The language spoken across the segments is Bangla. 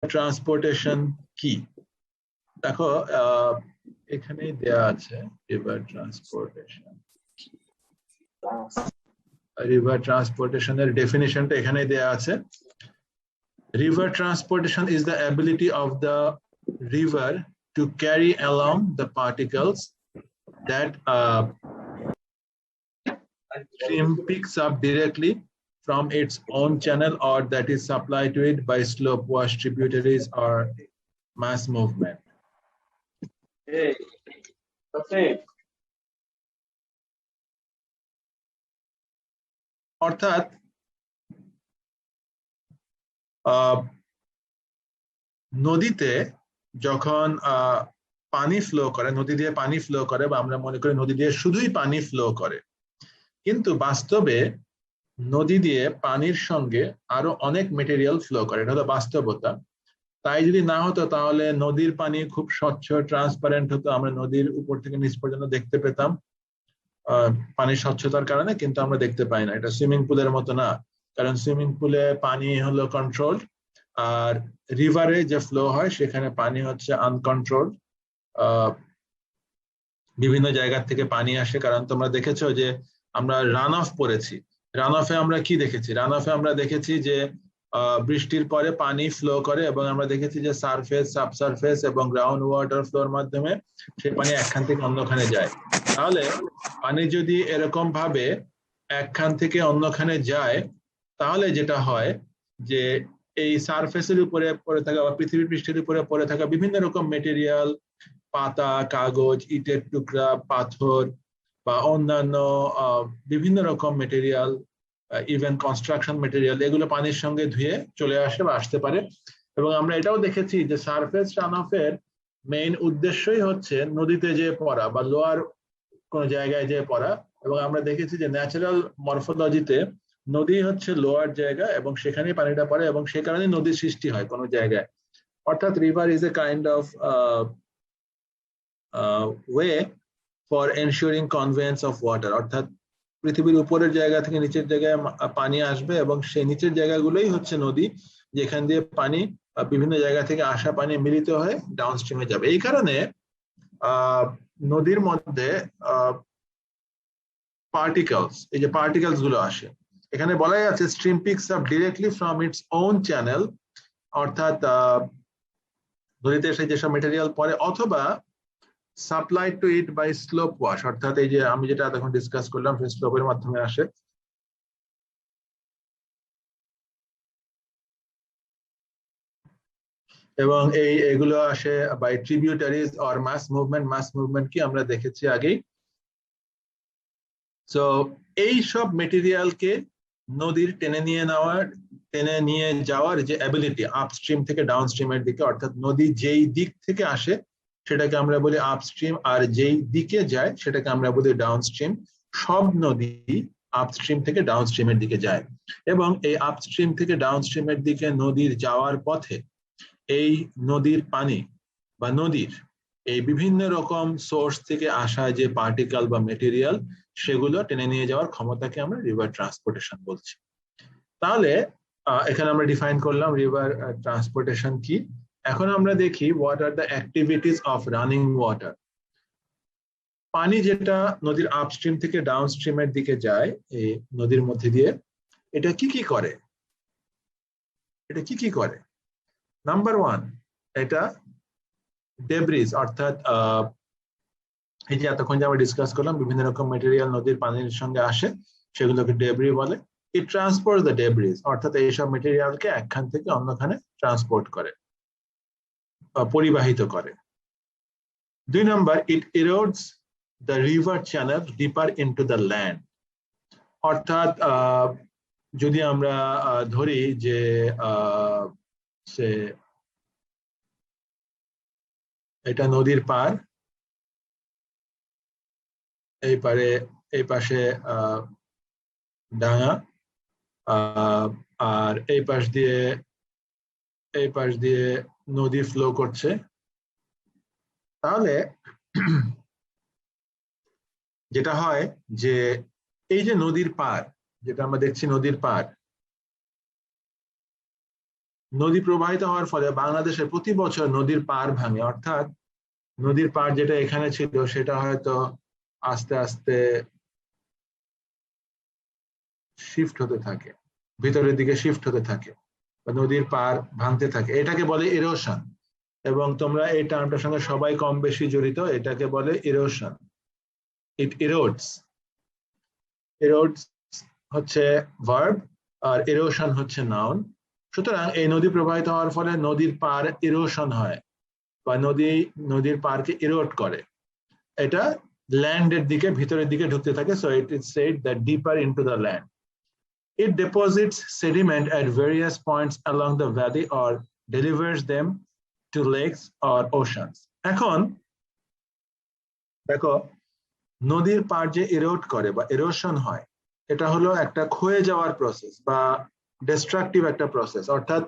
ট্রান্সপোর্টেশন কি? দেখো এখানে দেয়া আছে রিভার ট্রান্সপোর্টেশন। রিভার ট্রান্সপোর্টেশনের ডেফিনিশনটা এখানে দেয়া আছে। River transportation is the ability of the river to carry along the particles that stream picks up directly from its own channel or that is supplied to it by slope wash tributaries or mass movement. অর্থাৎ নদীতে যখন পানি ফ্লো করে, নদী দিয়ে পানি ফ্লো করে, বা আমরা মনে করি নদী দিয়ে শুধুই পানি ফ্লো করে, কিন্তু বাস্তবে নদী দিয়ে পানির সঙ্গে আরো অনেক মেটেরিয়াল ফ্লো করে। এটা হলো বাস্তবতা। তাই যদি না হতো তাহলে নদীর পানি খুব স্বচ্ছ ট্রান্সপারেন্ট হতো, আমরা নদীর উপর থেকে নিচ পর্যন্ত দেখতে পেতাম পানির স্বচ্ছতার কারণে, কিন্তু আমরা দেখতে পাই না। এটা সুইমিং পুলের মতো না, কারণ সুইমিং পুলে পানি হলো কন্ট্রোল, আর রিভারে যে ফ্লো হয় সেখানে পানি হচ্ছে আনকন্ট্রোল। বিভিন্ন জায়গা থেকে পানি আসে, কারণ তোমরা দেখেছো যে আমরা রান অফ পড়েছি। রান অফে আমরা কি দেখেছি? রান অফে আমরা দেখেছি যে বৃষ্টির পরে পানি ফ্লো করে, এবং আমরা দেখেছি যে সারফেস, সাবসারফেস এবং গ্রাউন্ড ওয়াটার ফ্লোর মাধ্যমে সেই পানি একখান থেকে অন্যখানে যায়। তাহলে পানি যদি এরকম ভাবে একখান থেকে অন্যখানে যায়, তাহলে যেটা হয় যে এই সারফেসের উপরে পড়ে থাকা বা পৃথিবীর পৃষ্ঠের উপরে পড়ে থাকা বিভিন্ন রকম মেটেরিয়াল, পাতা, কাগজ, ইটের টুকরা, পাথর বা অন্যান্য বিভিন্ন রকম মেটেরিয়াল, ইভেন কনস্ট্রাকশন মেটেরিয়াল, এগুলো পানির সঙ্গে ধুয়ে চলে আসে বা আসতে পারে। এবং আমরা এটাও দেখেছি যে সারফেস রান অফের মেইন উদ্দেশ্যই হচ্ছে নদীতে যে পড়া বা লোয়ার কোন জায়গায় যে পড়া। এবং আমরা দেখেছি যে ন্যাচারাল মরফোলজিতে নদী হচ্ছে লোয়ার জায়গা এবং সেখানেই পানিটা পড়ে, এবং সে কারণে নদীর সৃষ্টি হয় কোনো জায়গায়। অর্থাৎ river is a kind of way for ensuring conveyance of water. অর্থাৎ পৃথিবীর উপরের জায়গা থেকে নিচের জায়গায় পানি আসবে, এবং সেই নিচের জায়গাগুলোই হচ্ছে নদী, যেখান দিয়ে পানি বিভিন্ন জায়গা থেকে আসা পানি মিলিত হয়ে ডাউনস্ট্রিমে যাবে। এই কারণে নদীর মধ্যে পার্টিকেলস, এই যে পার্টিকেলস গুলো আসে, এখানে বলাই আছে stream picks up directly from its own channel, অর্থাৎ নদীতে এসে যেসব মেটেরিয়াল পড়ে, অথবা supplied to it by slope wash, অর্থাৎ এই যে আমি যেটা এখন ডিসকাস করলাম সেই স্লোপের মাধ্যমে আসে। এবং এগুলো আসে by tributaries or mass movement. Mass movement কি আমরা দেখেছি আগেই। সো এই সব মেটেরিয়ালকে নদীর টেনে নিয়ে যাওয়ার যে অ্যাবিলিটি আপস্ট্রিম থেকে ডাউনস্ট্রিমের দিকে, অর্থাৎ নদী যেই দিক থেকে আসে সেটাকে আমরা বলি আপস্ট্রিম, আর যেই দিকে যায় সেটাকে আমরা বলি ডাউনস্ট্রিম। সব নদী আপস্ট্রিম থেকে ডাউনস্ট্রিমের দিকে যায়, এবং এই আপস্ট্রিম থেকে ডাউনস্ট্রিমের দিকে নদীর যাওয়ার পথে এই নদীর পানি বা নদীর এই বিভিন্ন রকম সোর্স থেকে আসা যে পার্টিকেল বা মেটেরিয়াল, সেগুলো টেনে নিয়ে যাওয়ার ক্ষমতাকে আমরা রিভার ট্রান্সপোর্টেশন বলছি। তাহলে এখানে আমরা ডিফাইন করলাম রিভার ট্রান্সপোর্টেশন কি। এখন আমরা দেখি what are the activities of running water. পানি যেটা নদীর আপস্ট্রিম থেকে ডাউনস্ট্রিমের দিকে যায় এই নদীর মধ্যে দিয়ে, এটা কি কি করে? এটা কি কি করে? নাম্বার ওয়ান, এটা ডেব্রিজ, অর্থাৎ এই যে এতক্ষণ যে আমরা ডিসকাস করলাম বিভিন্ন রকম মেটেরিয়াল নদীর পানির সঙ্গে আসে, সেগুলোকে ডেব্রি বলে। ইট ট্রান্সপোর্ট দ্য ডেব্রিজ, অর্থাৎ এইসব মেটেরিয়ালকে একখান থেকে অন্যখানে ট্রান্সপোর্ট করে, পরিবাহিত করে। দুই নম্বর, it erodes the river channel deeper into the land. অর্থাৎ যদি আমরা ধরি যে এটা নদীর পার, এই পারে এই পাশে ডাঙা, আর এই পাশ দিয়ে নদী ফ্লো করছে। তাহলে যেটা হয় যে এই যে নদীর পার, যেটা আমরা দেখছি নদীর পার, নদী প্রবাহিত হওয়ার ফলে বাংলাদেশে প্রতি বছর নদীর পাড় ভাঙে, অর্থাৎ নদীর পাড় যেটা এখানে ছিল সেটা হয়তো আস্তে আস্তে শিফট হতে থাকে, ভিতরের দিকে শিফট হতে থাকে, বা নদীর পাড় ভাঙতে থাকে, এটাকে বলে ইরোশন। এবং তোমরা এই টার্মটার সঙ্গে সবাই কম বেশি জড়িত, এটাকে বলে ইরোশন। ইট ইরোডস। ইরোডস হচ্ছে ভার্ব আর ইরোশন হচ্ছে নাউন। সুতরাং এই নদী প্রবাহিত হওয়ার ফলে নদীর পাড় ইরোশন হয়, বা নদীর পাড়কে ইরোড করে। এটা ল্যান্ডের দিকে, ভিতরের দিকে ঢুকতে থাকে। So it is said that deeper into the land. It deposits sediment at various points along the valley or delivers them to lakes or oceans. এখন দেখো, নদীর পাড় যে ইরোড করে বা ইরোশন হয়, এটা হলো একটা ক্ষয়ে যাওয়ার প্রসেস বা ডিস্ট্রাকটিভ একটা প্রসেস। অর্থাৎ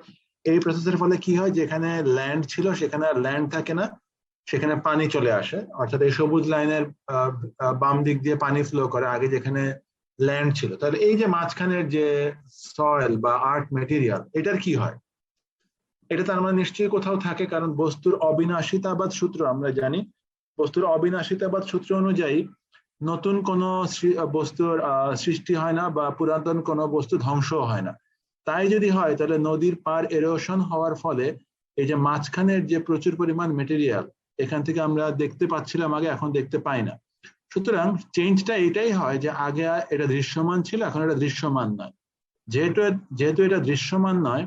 এই প্রসেসের ফলে কি হয়, যেখানে ল্যান্ড ছিল সেখানে আর ল্যান্ড থাকে না, সেখানে পানি চলে আসে। অর্থাৎ এই সবুজ লাইনের বাম দিক দিয়ে পানি ফ্লো করে, আগে যেখানে ল্যান্ড ছিল। তাহলে এই যে মাঝখানের যে সয়েল বা আর্থ মেটেরিয়াল, এটার কি হয়? এটা তার মানে নিশ্চয়ই কোথাও থাকে, কারণ বস্তুর অবিনাশিতাবাদ সূত্র আমরা জানি। বস্তুর অবিনাশিতাবাদ সূত্র অনুযায়ী নতুন কোনো বস্তুর সৃষ্টি হয় না, বা পুরাতন কোনো বস্তু ধ্বংস হয় না। তাই যদি হয়, তাহলে নদীর পাড় এরোশন হওয়ার ফলে এই যে মাঝখানের যে প্রচুর পরিমাণ মেটেরিয়াল এখান থেকে আমরা দেখতে পাচ্ছিলাম আগে, এখন দেখতে পাই না। সুতরাং চেঞ্জটা এটাই হয় যে আগে এটা দৃশ্যমান ছিল, এখন এটা দৃশ্যমান নয়। যেহেতু এটা দৃশ্যমান নয়,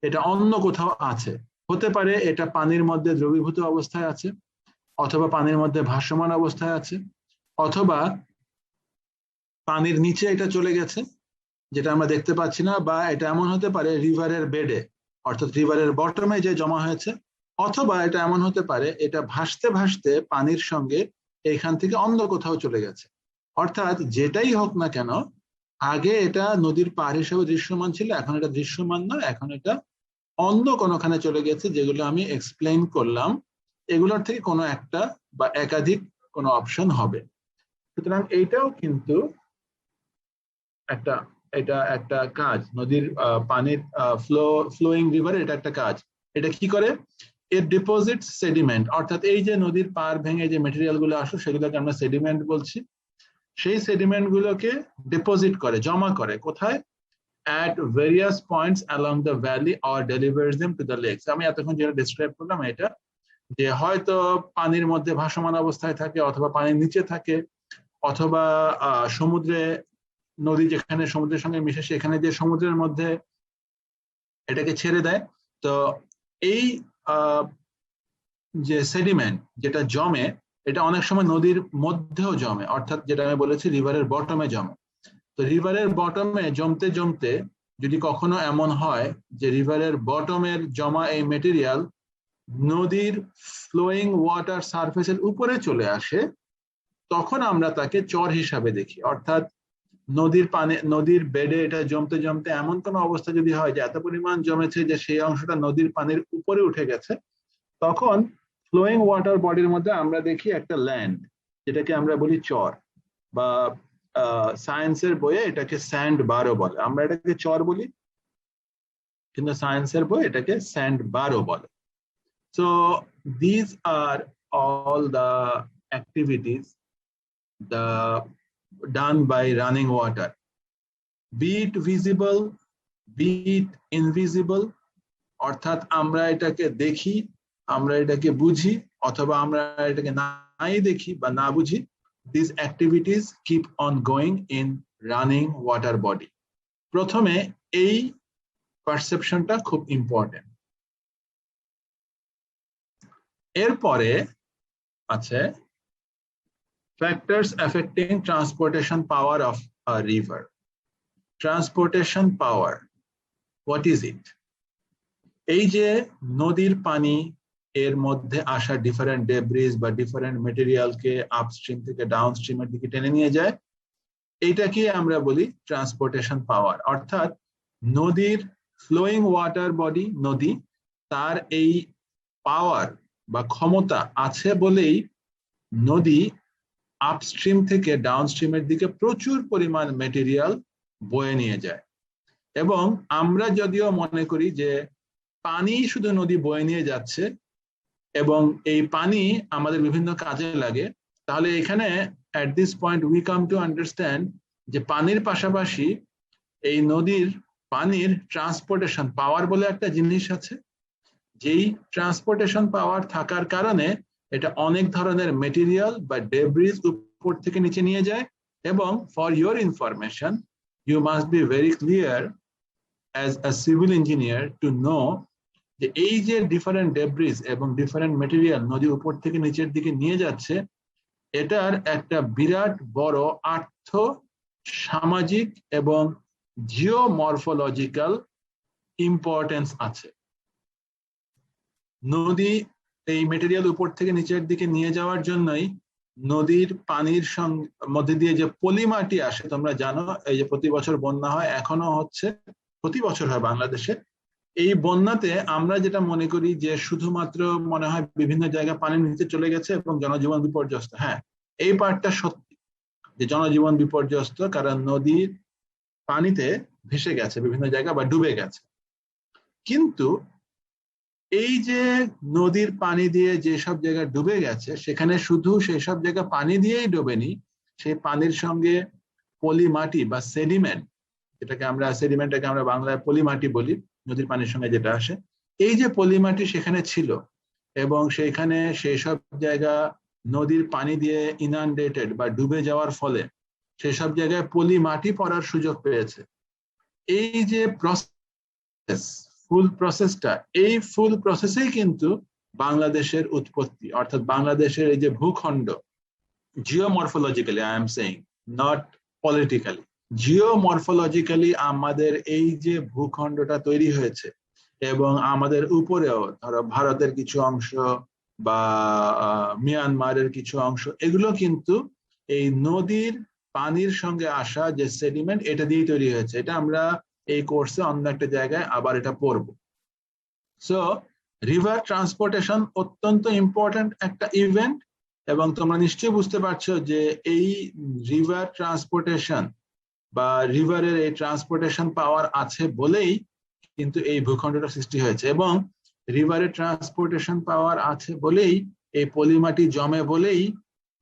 এটা অন্য কোথাও আছে। হতে পারে এটা পানির মধ্যে দ্রবীভূত অবস্থায় আছে, অথবা পানির মধ্যে ভাসমান অবস্থায় আছে, অথবা পানির নিচে এটা চলে গেছে যেটা আমরা দেখতে পাচ্ছি না, বা এটা এমন হতে পারে রিভারের বেডে, অর্থাৎ রিভারের বটমে যে জমা হয়েছে, অথবা এটা এমন হতে পারে এটা ভাসতে ভাসতে পানির সঙ্গে এইখান থেকে অন্য কোথাও চলে গেছে। অর্থাৎ যেটাই হোক না কেন, আগে এটা নদীর পাড় হিসেবে দৃশ্যমান ছিল, এখন এটা দৃশ্যমান না, এখন এটা অন্য কোনোখানে চলে গেছে, যেগুলো আমি এক্সপ্লেইন করলাম। এগুলোর থেকে কোনো একটা বা একাধিক কোনো অপশন হবে। সুতরাং এইটাও কিন্তু এটা একটা কাজ, নদীর পানির ফ্লোয়িং রিভার, এটা একটা কাজ। এটা কি করে? এর ডিপোজিট সেডিমেন্ট, অর্থাৎ এই যে নদীর পাড় ভেঙে যে মেটেরিয়াল গুলো আসে সেগুলোকে আমরা সেডিমেন্ট বলছি। সেই সেডিমেন্ট গুলোকে ডিপোজিট করে, জমা করে কোথায়? at various points along the valley or delivers them to the lakes. আমি এতক্ষণ যেটা ডিসক্রাইব করলাম, এটা যে হয়তো পানির মধ্যে ভাসমান অবস্থায় থাকে, অথবা পানির নিচে থাকে, অথবা সমুদ্রে, নদী যেখানে সমুদ্রের সঙ্গে মিশে সেখানে যে সমুদ্রের মধ্যে এটাকে ছেড়ে দেয়। তো এই যে সেডিমেন্ট যেটা জমে, এটা অনেক সময় নদীর মধ্যেও জমে, অর্থাৎ যেটা আমি বলেছি রিভারের বটমে জমে। তো রিভারের বটমে জমতে জমতে যদি কখনো এমন হয় যে রিভারের বটমের জমা এই মেটেরিয়াল নদীর ফ্লোয়িং ওয়াটার সারফেসের উপরে চলে আসে, তখন আমরা তাকে চর হিসাবে দেখি। অর্থাৎ নদীর বেডে এটা জমতে জমতে এমন কোনো অবস্থা যদি হয় যে এত পরিমাণ জমেছে যে সেই অংশটা নদীর পানির উপরে উঠে গেছে, তখন ফ্লোয়িং ওয়াটার বডির মধ্যে আমরা দেখি একটা ল্যান্ড, যেটাকে আমরা বলি চর, বা সায়েন্সের বইয়ে এটাকে স্যান্ড বারও বলে। আমরা এটাকে চর বলি, কিন্তু সায়েন্সের বই এটাকে স্যান্ড বারও বলে। So these are all the activities done by running water, be it visible, be it invisible, অর্থাৎ আমরা এটাকে দেখি, আমরা এটাকে বুঝি, অথবা আমরা এটাকে নাই দেখি বা না বুঝি, these activities keep on going in running water body. প্রথমে এই পারসেপশনটা খুব ইম্পর্টেন্ট। এরপরে আছে factors affecting transportation power of a river. Transportation power, what is it? এই যে নদীর পানি এর মধ্যে আসা ডিফারেন্ট ডেব্রিজ বা ডিফারেন্ট মেটেরিয়ালকে আপস্ট্রিম থেকে ডাউনস্ট্রিমের দিকে টেনে নিয়ে যায়, এইটাকে আমরা বলি ট্রান্সপোর্টেশন পাওয়ার। অর্থাৎ নদীর ফ্লোয়িং ওয়াটার বডি, নদী, তার এই পাওয়ার বা ক্ষমতা আছে বলেই নদী আপস্ট্রিম থেকে ডাউনস্ট্রিমের দিকে প্রচুর পরিমাণ মেটেরিয়াল বয়ে নিয়ে যায়। এবং আমরা যদিও মনে করি যে পানি শুধু নদী বয়ে নিয়ে যাচ্ছে এবং এই পানি আমাদের বিভিন্ন কাজে লাগে, তাহলে এখানে at this point we come to understand যে পানির পাশাপাশি এই নদীর পানির ট্রান্সপোর্টেশন পাওয়ার বলে একটা জিনিস আছে, যেই ট্রান্সপোর্টেশন পাওয়ার থাকার কারণে এটা অনেক ধরনের মেটেরিয়াল বা ডেব্রিজ উপর থেকে নিচে নিয়ে যায়। এবং for your information, you must be very clear as a civil engineer to know যে এই যে ডিফারেন্ট ডেব্রিজ এবং ডিফারেন্ট মেটেরিয়াল নদীর উপর থেকে নিচের দিকে নিয়ে যাচ্ছে, এটার একটা বিরাট বড় আর্থ, সামাজিক এবং জিওমরফোলজিক্যাল ইম্পর্টেন্স আছে। নদী এই মেটেরিয়াল উপর থেকে নিচের দিকে নিয়ে যাওয়ার জন্যই নদীর পানির মধ্যে দিয়ে যে পলি মাটি আসে, তোমরা জানো এই যে প্রতি বছর বন্যা হয়, এখনো হচ্ছে, প্রতি বছর হয় বাংলাদেশে। এই বন্যাতে আমরা যেটা মনে করি যে শুধুমাত্র মনে হয় বিভিন্ন জায়গায় পানির নিচে চলে গেছে এবং জনজীবন বিপর্যস্ত। হ্যাঁ, এই পার্টটা সত্যি যে জনজীবন বিপর্যস্ত, কারণ নদীর পানিতে ভেসে গেছে বিভিন্ন জায়গা বা ডুবে গেছে। কিন্তু এই যে নদীর পানি দিয়ে যেসব জায়গায় ডুবে গেছে, সেখানে শুধু সেই সব জায়গা পানি দিয়েই ডোবেনি, সেই পানির সঙ্গে পলি মাটি বা সেডিমেন্ট, যেটাকে আমরা বাংলায় পলি মাটি বলি, নদীর পানির সঙ্গে যেটা আসে, এই যে পলি মাটি সেখানে ছিল এবং সেখানে সেই সব জায়গা নদীর পানি দিয়ে ইনান্ডেটেড বা ডুবে যাওয়ার ফলে সেসব জায়গায় পলি মাটি পড়ার সুযোগ পেয়েছে। এই যে প্রসেস, ফুল প্রসেসটা, এই ফুল প্রসেসেই কিন্তু বাংলাদেশের উৎপত্তি, অর্থাৎ বাংলাদেশের এই যে ভূখণ্ড, geomorphologically I am saying, not politically, geomorphologically আমাদের এই যে ভূখণ্ডটা তৈরি হয়েছে এবং আমাদের উপরেও ধরো ভারতের কিছু অংশ বা মিয়ানমারের কিছু অংশ, এগুলো কিন্তু এই নদীর পানির সঙ্গে আসা যে সেডিমেন্ট, এটা দিয়ে তৈরি হয়েছে। এটা আমরা এই কোর্সে অন্য একটা জায়গায় আবার এটা পড়ব। সো রিভার ট্রান্সপোর্টেশন অত্যন্ত ইম্পর্টেন্ট একটা ইভেন্ট, এবং তোমরা নিশ্চয়ই বুঝতে পারছো যে এই রিভার ট্রান্সপোর্টেশন বা রিভারের এই ট্রান্সপোর্টেশন পাওয়ার আছে বলেই কিন্তু এই ভূখণ্ডটা সৃষ্টি হয়েছে, এবং রিভারের ট্রান্সপোর্টেশন পাওয়ার আছে বলেই এই পলিমাটি জমে বলেই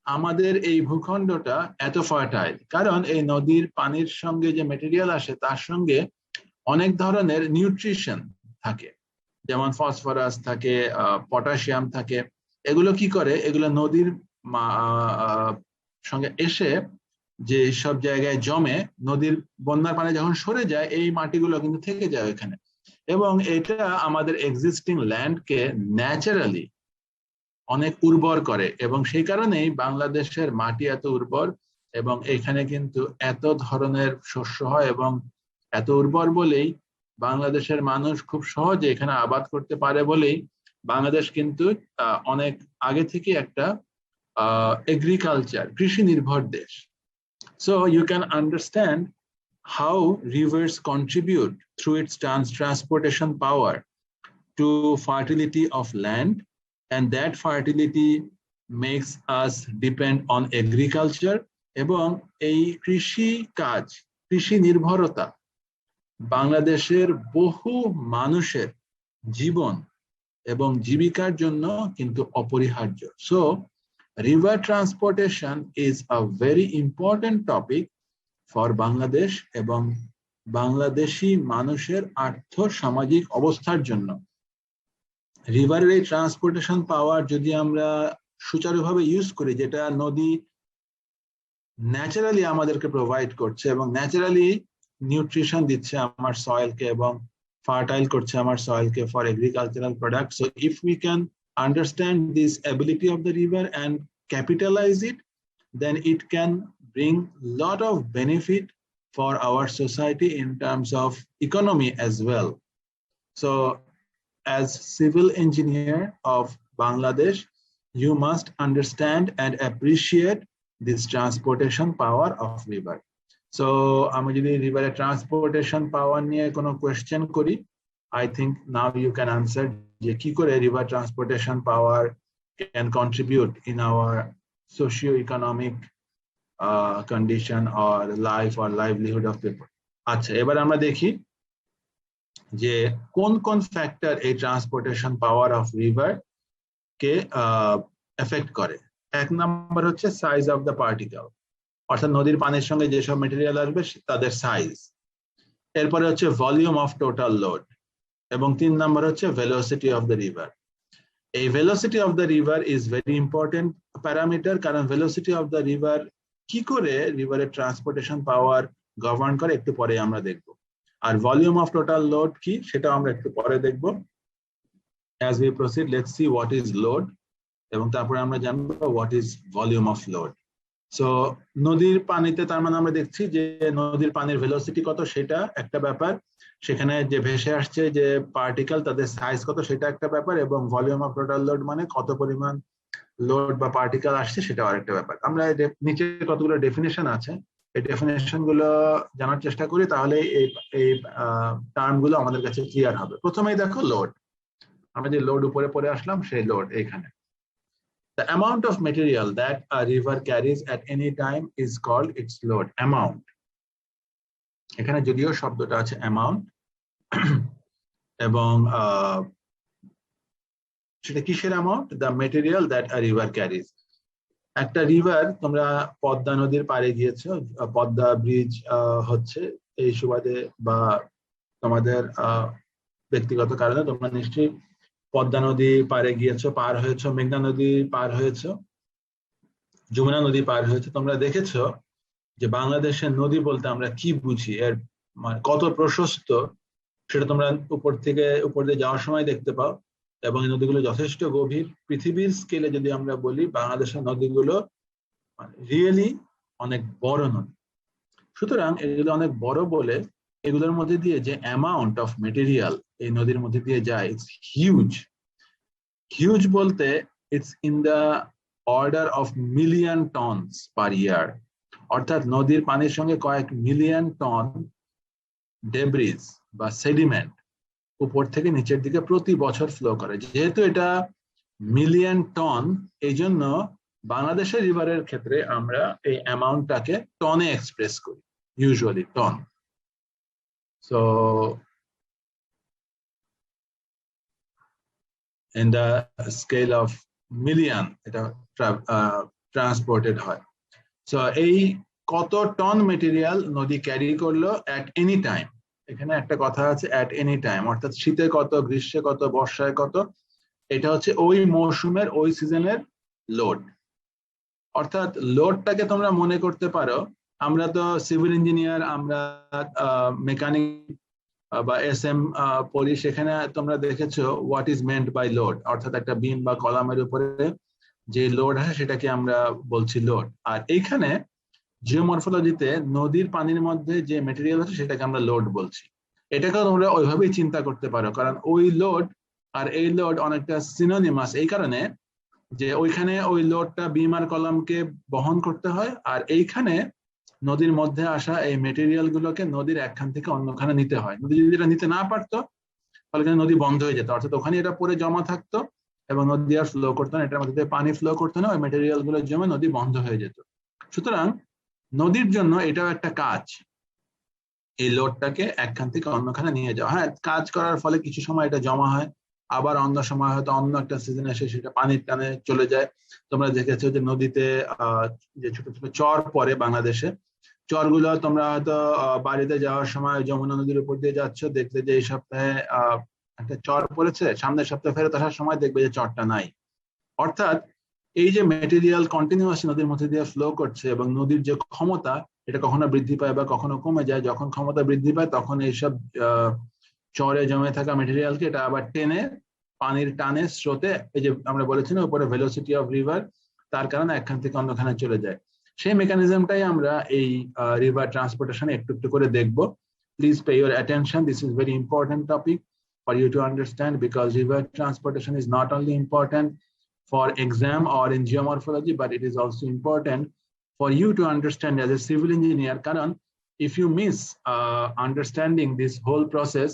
আমাদের এই ভূখণ্ডটা এত ফার্টাইল। কারণ এই নদীর পানির সঙ্গে যে মেটেরিয়াল আসে তার সঙ্গে অনেক ধরনের নিউট্রিশন থাকে, যেমন ফসফরাস থাকে, পটাশিয়াম থাকে। এগুলো কি করে, এগুলো নদীর সঙ্গে এসে যে সব জায়গায় জমে, নদীর বন্যার পানি যখন সরে যায় এই মাটিগুলো কিন্তু থেকে যায় ওখানে, এবং এটা আমাদের এক্সিস্টিং ল্যান্ডকে ন্যাচারালি অনেক উর্বর করে, এবং সেই কারণেই বাংলাদেশের মাটি এত উর্বর এবং এখানে কিন্তু এত ধরনের শস্য হয়, এবং এত উর্বর বলেই বাংলাদেশের মানুষ খুব সহজে এখানে আবাদ করতে পারে বলেই বাংলাদেশ কিন্তু অনেক আগে থেকে একটা এগ্রিকালচার, কৃষি নির্ভর দেশ। So you can understand how rivers contribute through its transportation power to fertility of land, and that fertility makes us depend on agriculture, এবং এই কৃষি কাজ, কৃষি নির্ভরতা বাংলাদেশের বহু মানুষের জীবন এবং জীবিকার জন্য কিন্তু অপরিহার্য। So river transportation is a very important topic for Bangladesh এবং বাংলাদেশি মানুষের আর্থ সামাজিক অবস্থার জন্য। রিভারের এই ট্রান্সপোর্টেশন পাওয়ার যদি আমরা সুচারুভাবে ইউজ করি, যেটা নদী ন্যাচারালি আমাদেরকে প্রোভাইড করছে এবং ন্যাচারালি নিউট্রিশন দিচ্ছে আমার সয়েলকে এবং ফার্টাইল করছে আমার সয়েলকে for agricultural product. So if we can understand this ability of the river and capitalize it, then it can bring lot of benefit for our society in terms of economy as well. So as civil engineer of Bangladesh, you must understand and appreciate this transportation power of river. So আমি যদি রিভারের ট্রান্সপোর্টেশন পাওয়ার নিয়ে কোনো কোয়েশ্চেন করি, I think now you can answer যে কি করে river transportation power can contribute in our socio-economic condition or life or livelihood of people. আচ্ছা, এবার আমরা দেখি যে কোন কোন ফ্যাক্টর এই transportation power of river K effect করে। এক নাম্বার হচ্ছে সাইজ অফ দ্য পার্টিকেল, অর্থাৎ নদীর পানির সঙ্গে যেসব মেটেরিয়াল আসবে তাদের সাইজ। এরপরে হচ্ছে ভলিউম অফ টোটাল লোড, এবং 3 নাম্বার হচ্ছে ভেলোসিটি অফ দ্য রিভার। এই velocity of the river is very important parameter, কারণ ভেলোসিটি অফ দ্য রিভার কি করে রিভারের ট্রান্সপোর্টেশন পাওয়ার গভর্ন করে একটু পরে আমরা দেখব। আর ভলিউম অফ টোটাল লোড কি সেটা আমরা একটু পরে দেখব। As we proceed, let's see what is load, এবং তারপরে আমরা জানবো what is volume of load. So নদীর পানিতে তার মানে আমরা দেখছি যে নদীর পানির ভেলোসিটি কত সেটা একটা ব্যাপার, সেখানে যে ভেসে আসছে যে পার্টিকেল তাদের সাইজ কত সেটা একটা ব্যাপার, এবং ভলিউম অফ টোটাল লোড মানে কত পরিমাণ লোড বা পার্টিকেল আসছে সেটা আরেকটা ব্যাপার। আমরা নিচে কতগুলো ডেফিনেশন আছে, এই ডেফিনেশন গুলো জানার চেষ্টা করি, তাহলে এই টার্ম গুলো আমাদের কাছে ক্লিয়ার হবে। প্রথমেই দেখো লোড, আমরা যে লোড উপরে পড়ে আসলাম সেই লোড এখানে। The amount of material that a river carries at any time is called its load. Amount, এখানে যদিও শব্দটা আছে amount, এবং সেটা কিসের amount? The material that a river carries. একটা রিভার, তোমরা পদ্মা নদীর পাড়ে গিয়েছো, পদ্মা ব্রিজ হচ্ছে এই সুবাদে বা তোমাদের ব্যক্তিগত কারণে তোমরা নিশ্চয়ই পদ্মা নদী পাড়ে গিয়েছো, পার হয়েছো, মেঘনা নদী পার হয়েছো, যমুনা নদী পার হয়েছে। তোমরা দেখেছো যে বাংলাদেশের নদী বলতে আমরা কি বুঝি, এর মানে কত প্রশস্ত সেটা তোমরা উপর দিয়ে যাওয়ার সময় দেখতে পাও, এবং এই নদীগুলো যথেষ্ট গভীর। পৃথিবীর স্কেলে যদি আমরা বলি বাংলাদেশের নদীগুলো রিয়েলি অনেক বড় নদী। সুতরাং এগুলো অনেক বড় বলে এগুলোর মধ্যে দিয়ে যে অ্যামাউন্ট অফ মেটেরিয়াল এই নদীর মধ্যে দিয়ে যায়, ইটস হিউজ। হিউজ বলতে it's in the order of million tons per year, অর্থাৎ নদীর পানির সঙ্গে কয়েক মিলিয়ন টন ডেব্রিজ বা সেডিমেন্ট উপর থেকে নিচের দিকে প্রতি বছর ফ্লো করে। যেহেতু এটা মিলিয়ন টন, এই জন্য বাংলাদেশের রিভারের ক্ষেত্রে আমরা এই অ্যামাউন্টটাকে টনে এক্সপ্রেস করি, usually ton. So in the scale of million এটা ট্রান্সপোর্টেড হয়। সো এই কত টন মেটেরিয়াল নদী ক্যারি করলো অ্যাট এনি টাইম, এখানে একটা কথা আছে অ্যাট এনি টাইম, অর্থাৎ শীতে কত, গ্রীষ্মে কত, বর্ষায় কত, এটা হচ্ছে ওই মৌসুমের ওই সিজনের লোড। অর্থাৎ লোডটাকে তোমরা মনে করতে পারো, আমরা তো সিভিল ইঞ্জিনিয়ার, আমরা মেকানিক বা SM পড়ি, সেখানে তোমরা দেখেছো what is meant by load, অর্থাৎ একটা বিম বা কলামের উপরে যে লোড আছে সেটাকে আমরা বলছি লোড। আর এইখানে জিওমরফোলজিতে নদীর পানির মধ্যে যে মেটেরিয়াল আছে সেটাকে আমরা লোড বলছি। এটাকেও তোমরা ওইভাবেই চিন্তা করতে পারো, কারণ ওই লোড আর এই লোড অনেকটা সিনোনিমাস, এই কারণে যে ওইখানে ওই লোডটা বিম আর কলামকে বহন করতে হয়, আর এইখানে নদীর মধ্যে আসা এই মেটেরিয়াল গুলোকে নদীর একখান থেকে অন্যখানে নিতে হয়। নদী যদি এটা নিতে না পারতো তাহলে নদী বন্ধ হয়ে যেত, অর্থাৎ ওখানে এটা পরে জমা থাকতো এবং নদী আর ফ্লো করতো না, এটার মধ্যে পানি ফ্লো করতো না, ওই মেটেরিয়াল গুলো জমে নদী বন্ধ হয়ে যেত। সুতরাং নদীর জন্য এটাও একটা কাজ, এই লোডটাকে একখান থেকে অন্যখানে নিয়ে যাওয়া। হ্যাঁ, কাজ করার ফলে কিছু সময় এটা জমা হয়, আবার অন্য সময় হয়তো অন্য একটা সিজন এসে সেটা পানির টানে চলে যায়। তোমরা দেখেছো যে নদীতে যে ছোট ছোট চর পড়ে বাংলাদেশে, চরগুলো তোমরা হয়তো বাড়িতে যাওয়ার সময় যমুনা নদীর উপর দিয়ে যাচ্ছ, দেখলে যে এই সপ্তাহে একটা চর পড়েছে, সামনের সপ্তাহে ফেরত আসার সময় দেখবে যে চরটা নাই। অর্থাৎ এই যে মেটেরিয়াল কন্টিনিউয়াসলি নদীর মধ্যে দিয়ে ফ্লো করছে, এবং নদীর যে ক্ষমতা এটা কখনো বৃদ্ধি পায় বা কখনো কমে যায়। যখন ক্ষমতা বৃদ্ধি পায় তখন এইসব চরে জমে থাকা মেটেরিয়ালকে এটা আবার টেনে পানির টানে স্রোতে, এই যে আমরা বলেছি না উপরে ভেলোসিটি অফ রিভার, তার কারণে একখান থেকে অন্যখানে চলে যায়। সেই মেকানিজমটাই আমরা এই রিভার ট্রান্সপোর্টেশনে একটু একটু করে দেখব। Please pay your attention, this is very important topic for you to understand, because river transportation is not only important for exam or in geomorphology, but it is also important for you to understand as a civil engineer. Karan, if you miss understanding this whole process,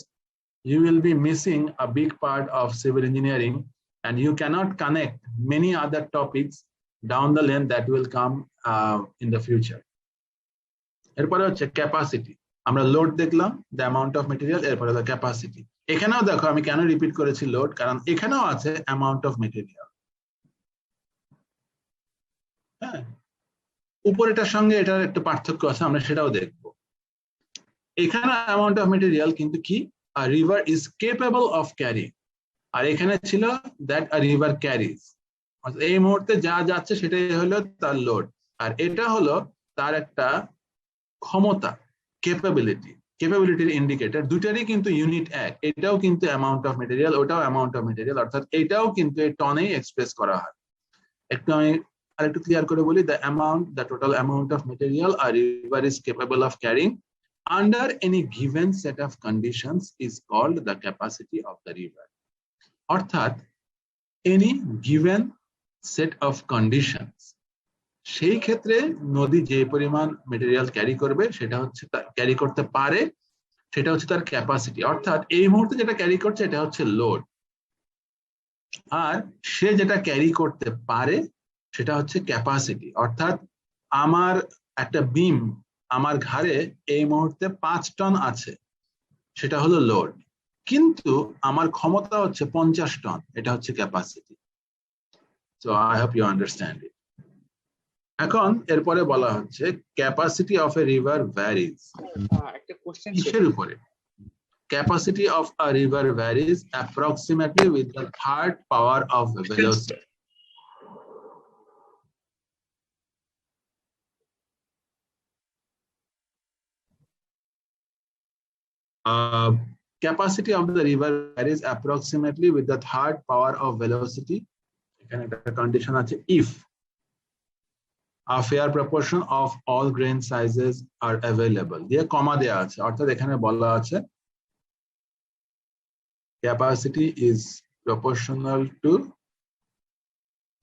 you will be missing a big part of civil engineering, and you cannot connect many other topics down the lane that will come in the future. এরপরে হচ্ছে ক্যাপাসিটি। আমরা লোড দেখলাম, দ্য অ্যামাউন্ট অফ মেটেরিয়াল, এরপরে হলো ক্যাপাসিটি। এখানেও দেখো আমি কেন রিপিট করেছি লোড, কারণ এখানেও আছে অ্যামাউন্ট অফ মেটেরিয়াল। হ্যাঁ, উপরেটার সঙ্গে এটার একটু পার্থক্য আছে, আমরা সেটাও দেখব। এখানে অ্যামাউন্ট অফ মেটেরিয়াল কিন্তু কি, a river is capable of carry, আর এখানে ছিল দ্যাট আ রিভার ক্যারিজ। এই মুহূর্তে যা যাচ্ছে সেটাই হলো তার লোড, আর এটা হলো তার একটা ক্ষমতা, ক্যাপাবিলিটির ইন্ডিকেটর। দুটারই কিন্তু ইউনিট এক, এটাও কিন্তু অ্যামাউন্ট অফ মেটেরিয়াল, ওটাও অ্যামাউন্ট অফ মেটেরিয়াল, অর্থাৎ এটাও কিন্তু এই টনেই এক্সপ্রেস করা হয়। একটু আমি আরেকটু ক্লিয়ার করে বলি, the total amount of material a river is capable of carrying under any given set of conditions is called the capacity of the river. অর্থাৎ any given set of conditions, সেই ক্ষেত্রে নদী যে পরিমাণ মেটেরিয়াল ক্যারি করবে সেটা হচ্ছে ক্যারি করতে পারে, সেটা হচ্ছে তার ক্যাপাসিটি। অর্থাৎ এই মুহূর্তে যেটা ক্যারি করছে এটা হচ্ছে লোড, আর সে যেটা ক্যারি করতে পারে সেটা হচ্ছে ক্যাপাসিটি। অর্থাৎ আমার একটা বিম আমার ঘাড়ে এই মুহূর্তে 5 টন আছে, সেটা হলো লোড, কিন্তু আমার ক্ষমতা হচ্ছে 50 টন, এটা হচ্ছে capacity. So I hope you understand it. এখন এরপরে বলা হচ্ছে capacity of a river varies. একটা কোশ্চেন কিসের উপরে? Capacity of a river varies approximately with the third power of velocity. Capacity of the river varies approximately with the third power of velocity. এখানে একটা কন্ডিশন আছে, if a fair proportion of all grain sizes are available, দিয়ে কমা দেয়া আছে, অর্থাৎ এখানে বলা আছে capacity is proportional to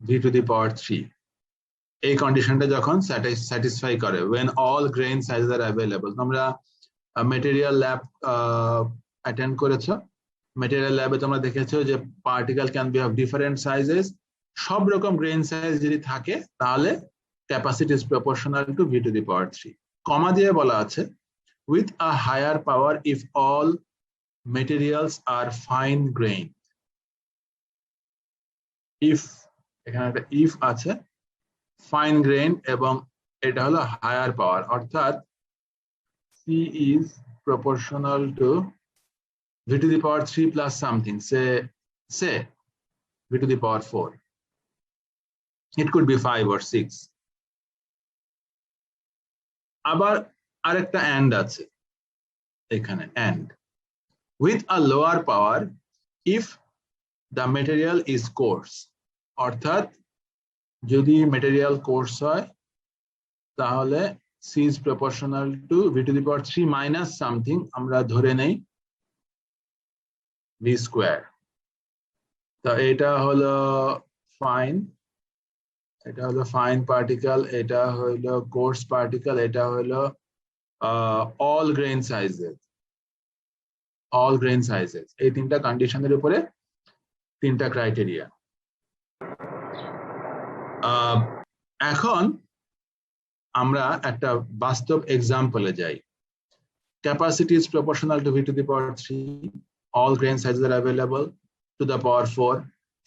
v to the power 3. এই কন্ডিশনটা যখন স্যাটিসফাই করে, when all grain sizes are available। তোমরা মেটেরিয়াল ল্যাব অ্যাটেন্ড করেছো, মেটেরিয়াল ল্যাবে তোমরা দেখেছো যে particle can be of different sizes, সব রকম গ্রেন সাইজ যদি থাকে তাহলে capacity is proportional to v to the power 3। কমা দিয়ে বলা আছে with a higher power if all materials are fine grained. if, এখানে একটা if আছে, ফাইন গ্রেইন এবং এটা হলো হায়ার পাওয়ার, অর্থাৎ C is proportional to v to the power 3 plus something, say v to the power 4. It could be 5 or 6. আবার আরেকটা and আছে এখানে, and with a lower power if the material is coarse, অর্থাৎ যদি মেটেরিয়াল কোর্স হয় তাহলে C is proportional to v to the power 3 minus something, আমরা ধরে নেই v square। তো এটা হলো ফাইন, এটা হলো ফাইন পার্টিকেল, এটা হলো কোর্স পার্টিকেল, এটা হলো all grain sizes, all grain sizes। এই তিনটা কন্ডিশনের উপরে তিনটা ক্রাইটেরিয়া। এখন আমরা একটা বাস্তব এক্সাম্পলে যাই। Capacity is proportional to v to the power 3, all grain sizes are available, to the power 4,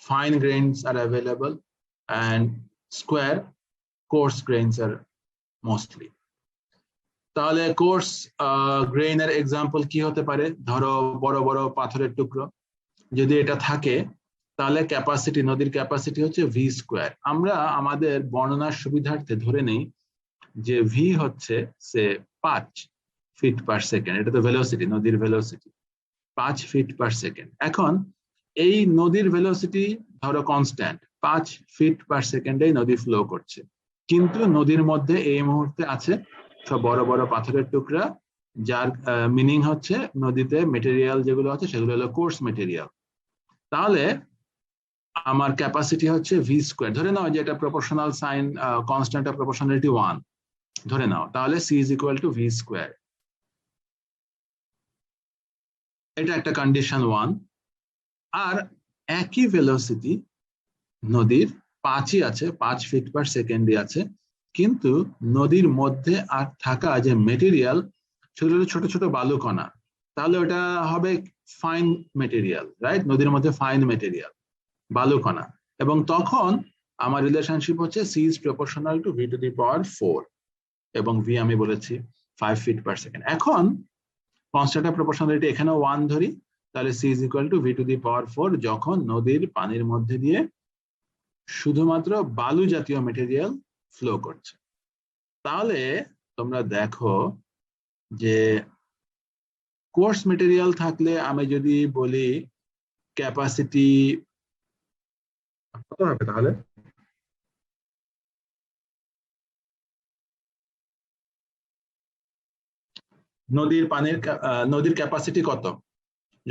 fine grains are available, and square, coarse grains are mostly. তাহলে কোর্স গ্রেইনের এক্সাম্পল কি হতে পারে? ধরো বড় বড় পাথরের টুকরো যদি এটা থাকে তাহলে ক্যাপাসিটি, নদীর ক্যাপাসিটি হচ্ছে v স্কোয়ার। আমরা আমাদের বর্ণনার সুবিধার্থে ধরে নেই যে v হচ্ছে সে 5 ফিট পার সেকেন্ড, এটা তো ভেলোসিটি, নদীর ভেলোসিটি 5 ফিট পার সেকেন্ড। এখন এই নদীর ভেলোসিটি ধরো কনস্ট্যান্ট, 5 ফিট পার সেকেন্ডেই নদী ফ্লো করছে, কিন্তু নদীর মধ্যে এই মুহূর্তে আছে সব বড় বড় পাথরের টুকরা, যার মিনিং হচ্ছে নদীতে মেটেরিয়াল যেগুলো আছে সেগুলো হলো কোর্স মেটেরিয়াল। তাহলে আমার ক্যাপাসিটি হচ্ছে v স্কোয়ার, ধরে নাও যে এটা proportional sign constant of proportionality 1 ধরে নাও, তাহলে c is equal to v square. এটা একটা কন্ডিশন 1। আর একই ভেলোসিটি নদীর 5ই আছে, 5 ফিট পার সেকেন্ডে আছে, কিন্তু নদীর মধ্যে আর থাকা যে মেটেরিয়াল ছোট ছোট ছোট বালু কণা, তাহলে ওটা হবে ফাইন মেটেরিয়াল, রাইট? নদীর মধ্যে ফাইন মেটেরিয়াল বালু কণা। এবং তখন আমার রিলেশনশিপ হচ্ছে c is proportional to v to the power 4 এবং v আমি বলেছি 5 feet per second। এখন কনস্ট্যান্ট অফ প্রপোর্শনালিটি এখানেও 1 ধরি, তাহলে c is equal to v to the power 4 যখন নদীর পানির মধ্যে দিয়ে শুধুমাত্র বালু জাতীয় মেটেরিয়াল ফ্লো করছে। তাহলে তোমরা দেখো যে কোর্স মেটেরিয়াল থাকলে আমি যদি বলি ক্যাপাসিটি কত হবে, তাহলে নদীর ক্যাপাসিটি কত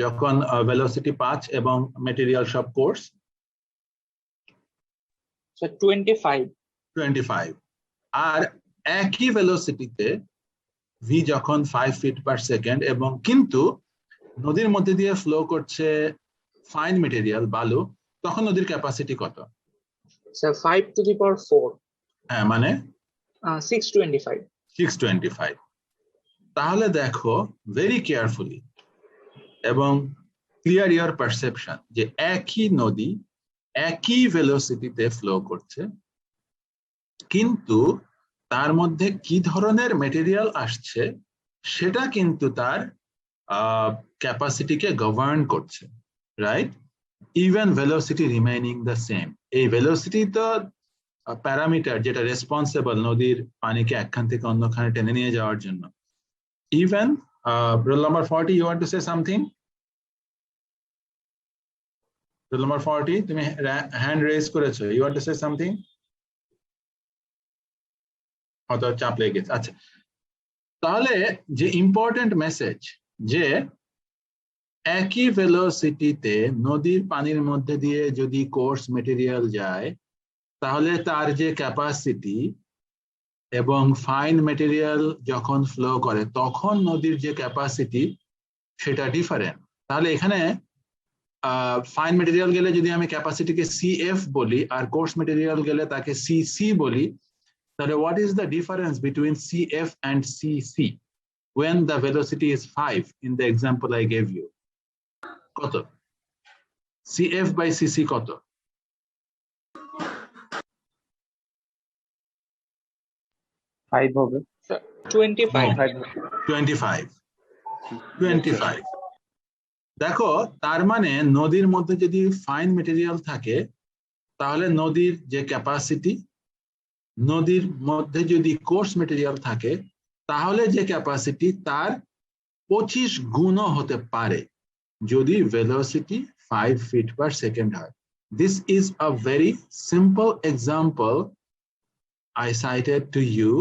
যখন ভেলোসিটি 5 এবং মেটেরিয়াল সব কোর্স? 25। আর একই ভেলোসিটিতে v যখন 5 feet per second এবং কিন্তু নদীর মধ্যে দিয়ে ফ্লো করছে ফাইন মেটেরিয়াল বালু, তখন নদীর ক্যাপাসিটি কত? Sir 5 to the power 4। হ্যাঁ, মানে 625। তাহলে দেখো ভেরি কেয়ারফুলি এবং ক্লিয়ার ইওর পারসেপশন যে একই নদী একই ভেলোসিটিতে ফ্লো করছে, কিন্তু তার মধ্যে কি ধরনের মেটেরিয়াল আসছে সেটা কিন্তু তার ক্যাপাসিটিকে গভর্ন করছে, right? Even velocity remaining the same. এই ভেলোসিটি তো প্যারামিটার যেটা রেসপন্সিবল নদীর পানিকে একখান থেকে অন্যখানে টেনে নিয়ে যাওয়ার জন্য। Even roll number 40, you want to say something? Roll number 40, তুমি হ্যান্ড রেজ করেছো, you want to say something? হয়তো চাপ লেগে গেছে। আচ্ছা, তাহলে যে ইম্পর্টেন্ট মেসেজ যে একই ভেলোসিটিতে নদীর পানির মধ্যে দিয়ে যদি কোর্স মেটেরিয়াল যায়, তাহলে তার যে ক্যাপাসিটি এবং ফাইন মেটেরিয়াল যখন ফ্লো করে তখন নদীর যে ক্যাপাসিটি সেটা ডিফারেন্ট। তাহলে এখানে ফাইন মেটেরিয়াল গেলে যদি আমি ক্যাপাসিটিকে CF বলি আর কোর্স মেটেরিয়াল গেলে তাকে CC বলি, তাহলে what is the difference between CF and CC when the velocity is 5 in the example I gave you? কত? CF by CC কত? 5 হবে। 25। দেখো, তার মানে নদীর মধ্যে যদি ফাইন মেটেরিয়াল থাকে তাহলে নদীর যে ক্যাপাসিটি, নদীর মধ্যে যদি কোর্স মেটেরিয়াল থাকে তাহলে যে ক্যাপাসিটি তার 25 গুণও হতে পারে যদি ভেলোসিটি 5 feet per second হয়। This is a very simple example I cited to you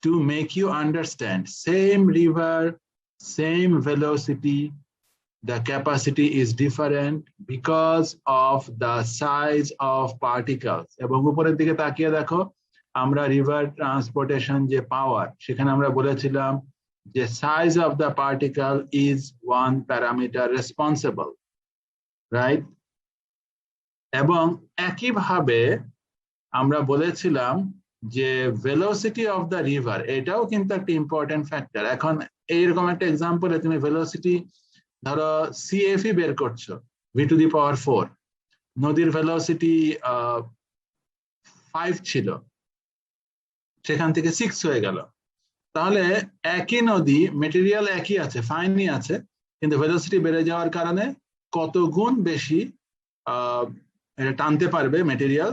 to make you understand same river, same velocity, the capacity is different because of the size of particles। এবং উপরের দিকে তাকিয়ে দেখো, আমরা রিভার ট্রান্সপোর্টেশন যে পাওয়ার সেখানে আমরা বলেছিলাম যে size of the particle is one parameter responsible, right? এবং একইভাবে আমরা বলেছিলাম যে ভেলোসিটি অফ দ্য রিভার এটাও কিন্তু একটা ইম্পর্টেন্ট ফ্যাক্টর। এখন এইরকম একটা এক্সাম্পলে তুমি ভেলোসিটি ধরো CF বের করছো v to the power 4, নদীর ভেলোসিটি 5 ছিল, সেখান থেকে 6 হয়ে গেল, তাহলে একই নদী মেটেরিয়াল একই আছে, ফাইনই আছে, কিন্তু ভেলোসিটি বেড়ে যাওয়ার কারণে কত গুণ বেশি এটা টানতে পারবে মেটেরিয়াল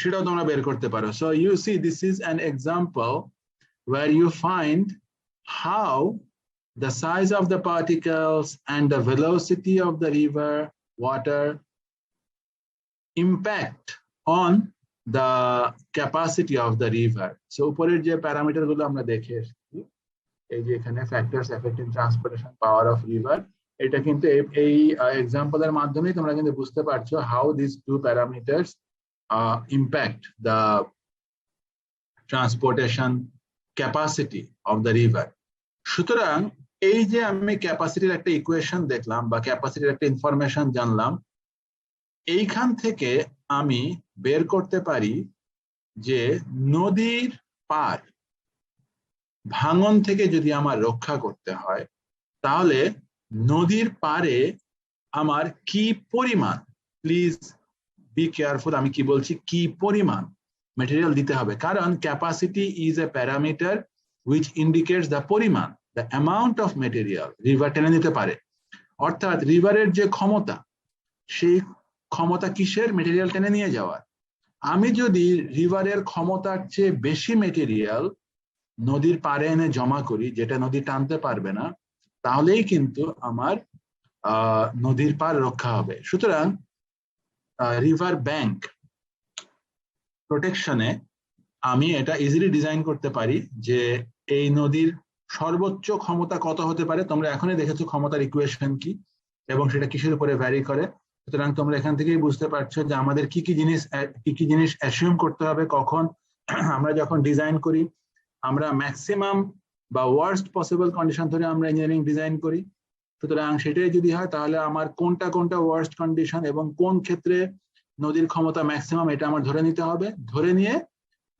সেটাও তোমরা বের করতে পারো। So you see, this is an example where you find how the size of the particles and the velocity of the river water impact on the capacity of the river. So উপরের যে প্যারামিটার গুলো আমরা দেখে এসেছি, এই যে এখানে factors affecting transportation power of river, এটা কিন্তু এই এক্সাম্পলের মাধ্যমেই তোমরা কিন্তু বুঝতে পারছো how these two parameters impact the transportation capacity of the river. সুতরাং এই যে আমি ক্যাপাসিটির একটা ইকুয়েশন দেখলাম বা ক্যাপাসিটির একটা ইনফরমেশন জানলাম, এইখান থেকে আমি বের করতে পারি যে নদীর পার ভাঙন থেকে যদি আমার রক্ষা করতে হয়, তাহলে নদীর পাড়ে আমার কি পরিমাণ, প্লিজ বি কেয়ারফুল, আমি কি বলছি, কি পরিমাণ মেটেরিয়াল দিতে হবে। কারণ capacity is a parameter which indicates the পরিমাণ, the amount of material river টেনে নিতে পারে। অর্থাৎ রিভারের যে ক্ষমতা, সেই ক্ষমতা কিসের? মেটেরিয়াল টেনে নিয়ে যাওয়ার। আমি যদি রিভারের ক্ষমতার চেয়ে বেশি মেটেরিয়াল নদীর পাড়ে এনে জমা করি, যেটা নদী টানতে পারবে না, তাহলেই কিন্তু আমার নদীর পাড় রক্ষা হবে। সুতরাং রিভার ব্যাংক প্রোটেকশনে আমি এটা ইজিলি ডিজাইন করতে পারি যে এই নদীর সর্বোচ্চ ক্ষমতা কত হতে পারে। তোমরা এখনই দেখেছো ক্ষমতার ইকুয়েশন কি এবং সেটা কিসের উপরে ভ্যারি করে। সুতরাং তোমরা এখান থেকেই বুঝতে পারছো যে আমাদের কি কি জিনিস অ্যাসিউম করতে হবে কখন আমরা যখন ডিজাইন করি। আমরা ম্যাক্সিমাম বা ওয়ার্স্ট পসিবল কন্ডিশন ধরে আমরা ইঞ্জিনিয়ারিং ডিজাইন করি। সুতরাং সেটাই যদি হয় তাহলে আমার কোনটা ওয়ার্স্ট কন্ডিশন এবং কোন ক্ষেত্রে নদীর ক্ষমতা ম্যাক্সিমাম, এটা আমার ধরে নিতে হবে। ধরে নিয়ে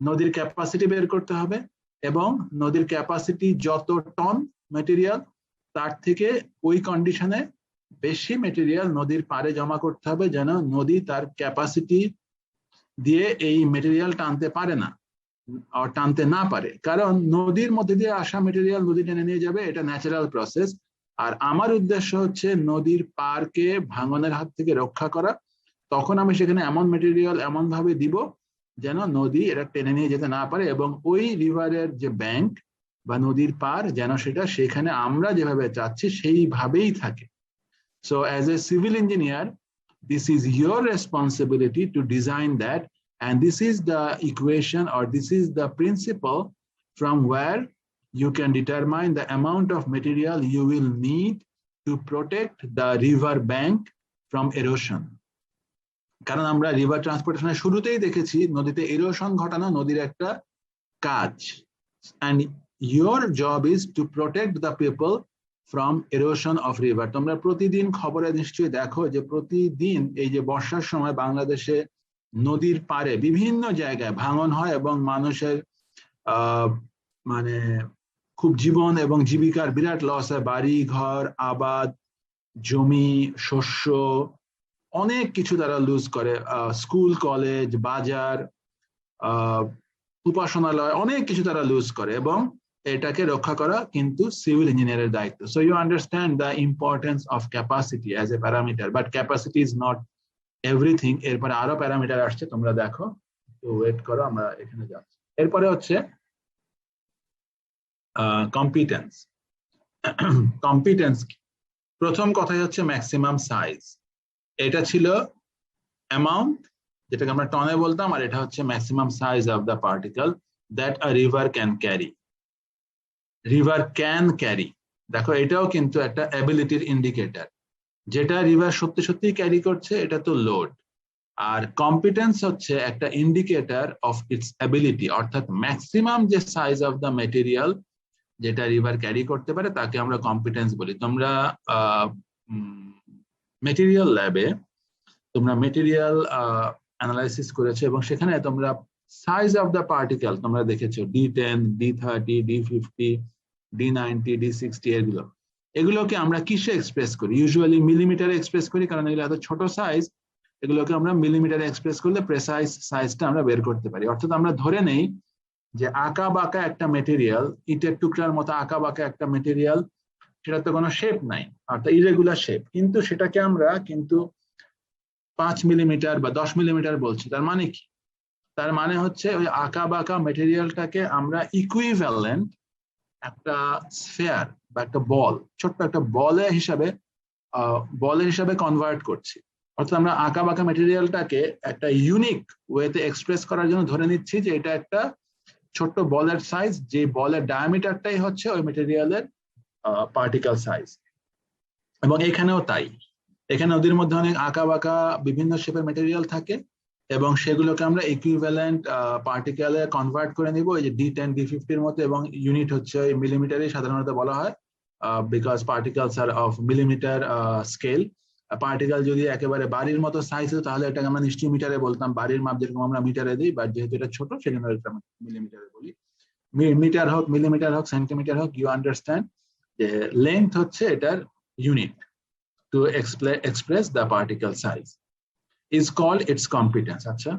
নদীর ক্যাপাসিটি বের করতে হবে এবং নদীর ক্যাপাসিটি যত টন মেটেরিয়াল, তার থেকে ওই কন্ডিশনে বেশি মেটেরিয়াল নদীর পাড়ে জমা করতে হবে, যেন নদী তার ক্যাপাসিটি দিয়ে এই মেটেরিয়াল টানতে পারে না, টানতে না পারে। কারণ নদীর মধ্যে দিয়ে আসা মেটেরিয়াল নদী টেনে নিয়ে যাবে, এটা ন্যাচারাল প্রসেস। আর আমার উদ্দেশ্য হচ্ছে নদীর পাড়কে ভাঙনের হাত থেকে রক্ষা করা। তখন আমি সেখানে এমন মেটেরিয়াল এমন ভাবে দিব যেন নদী এটা টেনে নিয়ে যেতে না পারে, এবং ওই রিভারের যে ব্যাংক বা নদীর পাড় যেন সেটা সেখানে আমরা যেভাবে চাচ্ছি সেইভাবেই থাকে। So as a civil engineer, this is your responsibility to design that, and this is the equation, or this is the principle from where you can determine the amount of material you will need to protect the river bank from erosion. কারণ আমরা রিভার ট্রান্সপোর্টেশনের শুরুতেই দেখেছি নদীতে এরোশন ঘটানো নদীর একটা কাজ, and your job is to protect the people from erosion of river. তোমরা প্রতিদিন খবরে নিশ্চয়ই দেখো যে প্রতিদিন এই যে বর্ষার সময় বাংলাদেশে নদীর পাড়ে বিভিন্ন জায়গায় ভাঙন হয় এবং মানুষের মানে খুব জীবন এবং জীবিকার বিরাট লস হয়। বাড়ি ঘর, আবাদ, জমি, শস্য, অনেক কিছু তারা লুজ করে। স্কুল, কলেজ, বাজার, উপাসনালয়, অনেক কিছু তারা লুজ করে, এবং এটাকে রক্ষা করা কিন্তু সিভিল ইঞ্জিনিয়ারের দায়িত্ব। So you understand the importance of capacity as a parameter, but capacity is not everything. এরপরে আরো প্যারামিটার আসছে, তোমরা দেখো, তো ওয়েট করো, আমরা এখানে যাচ্ছি। এরপরে হচ্ছে কম্পিটেন্স। কম্পিটেন্স প্রথম কথাই হচ্ছে ম্যাক্সিমাম সাইজ। এটা ছিল অ্যামাউন্ট, যেটাকে আমরা টনে বলতাম, আর এটা হচ্ছে maximum size of the particle that a river can carry. River can carry, দেখো এটাও কিন্তু একটা অ্যাবিলিটির ইন্ডিকেটর। যেটা রিভার সত্যি সত্যি ক্যারি করছে এটা তো লোড, আর কম্পিটেন্স হচ্ছে একটা ইন্ডিকেটর অফ ইটস অ্যাবিলিটি, অর্থাৎ ম্যাক্সিমাম যে সাইজ অফ দ্য মেটেরিয়াল যেটা রিভার ক্যারি করতে পারে তাকে আমরা কম্পিটেন্স বলি। তোমরা মেটেরিয়াল ল্যাবে তোমরা মেটেরিয়াল অ্যানালাইসিস করেছো এবং সেখানে তোমরা সাইজ অফ দ্য পার্টিকেল তোমরা দেখেছো D10, D30, D50, D90, D60, এগুলোকে আমরা কিসে এক্সপ্রেস করি? ইউজুয়ালি মিলিমিটারে এক্সপ্রেস করি, কারণ এগুলো এত ছোট সাইজ, এগুলোকে আমরা মিলিমিটারে এক্সপ্রেস করলে প্রেসাইজ সাইজটা আমরা বের করতে পারি। অর্থাৎ আমরা ধরে নেই যে আঁকা বাঁকা একটা মেটেরিয়াল, ইটের টুকরার মতো আঁকা বাঁকা একটা মেটেরিয়াল, সেটা তো কোনো শেপ নাই, অর্থাৎ ইরেগুলার শেপ, কিন্তু সেটাকে আমরা কিন্তু 5 মিলিমিটার বা 10 মিলিমিটার বলছি। তার মানে কি? তার মানে হচ্ছে ওই আঁকা বাঁকা মেটেরিয়ালটাকে আমরা ইকুইভ্যালেন্ট একটা স্ফেয়ার বা একটা বল, ছোট্ট একটা বলের হিসাবে কনভার্ট করছি। অর্থাৎ আমরা আঁকা বাঁকা মেটেরিয়ালটাকে একটা ইউনিক ওয়েতে এক্সপ্রেস করার জন্য ধরে নিচ্ছি যে এটা একটা ছোট্ট বলের সাইজ, যে বলের ডায়ামিটারটাই হচ্ছে ওই মেটেরিয়ালের পার্টিকেল সাইজ। এবং এখানেও তাই, এখানে নদীর মধ্যে অনেক আঁকা বাঁকা বিভিন্ন শেপের মেটেরিয়াল থাকে এবং সেগুলোকে আমরা ইকুইভ্যালেন্ট পার্টিকেলে কনভার্ট করে নিব এই যে D10, D50 মতো, এবং ইউনিট হচ্ছে ওই মিলিমিটারই সাধারণত বলা হয়, because particles R of millimetre scale. Particle যদি একেবারে বাড়ির মতো সাইজ হতো তাহলে এটাকে আমরা নিশ্চয়ই মিটারে বলতাম, বাড়ির মাপ যেরকম আমরা মিটারে দিই, বাট যেহেতু এটা ছোট সেজন্য এটা মিলিমিটারে বলি। মিটার হোক, মিলিমিটার হোক, সেন্টিমিটার হোক, ইউ আন্ডারস্ট্যান্ড যে লেন্থ হচ্ছে এটার unit to express the particle size is called its competence. আচ্ছা,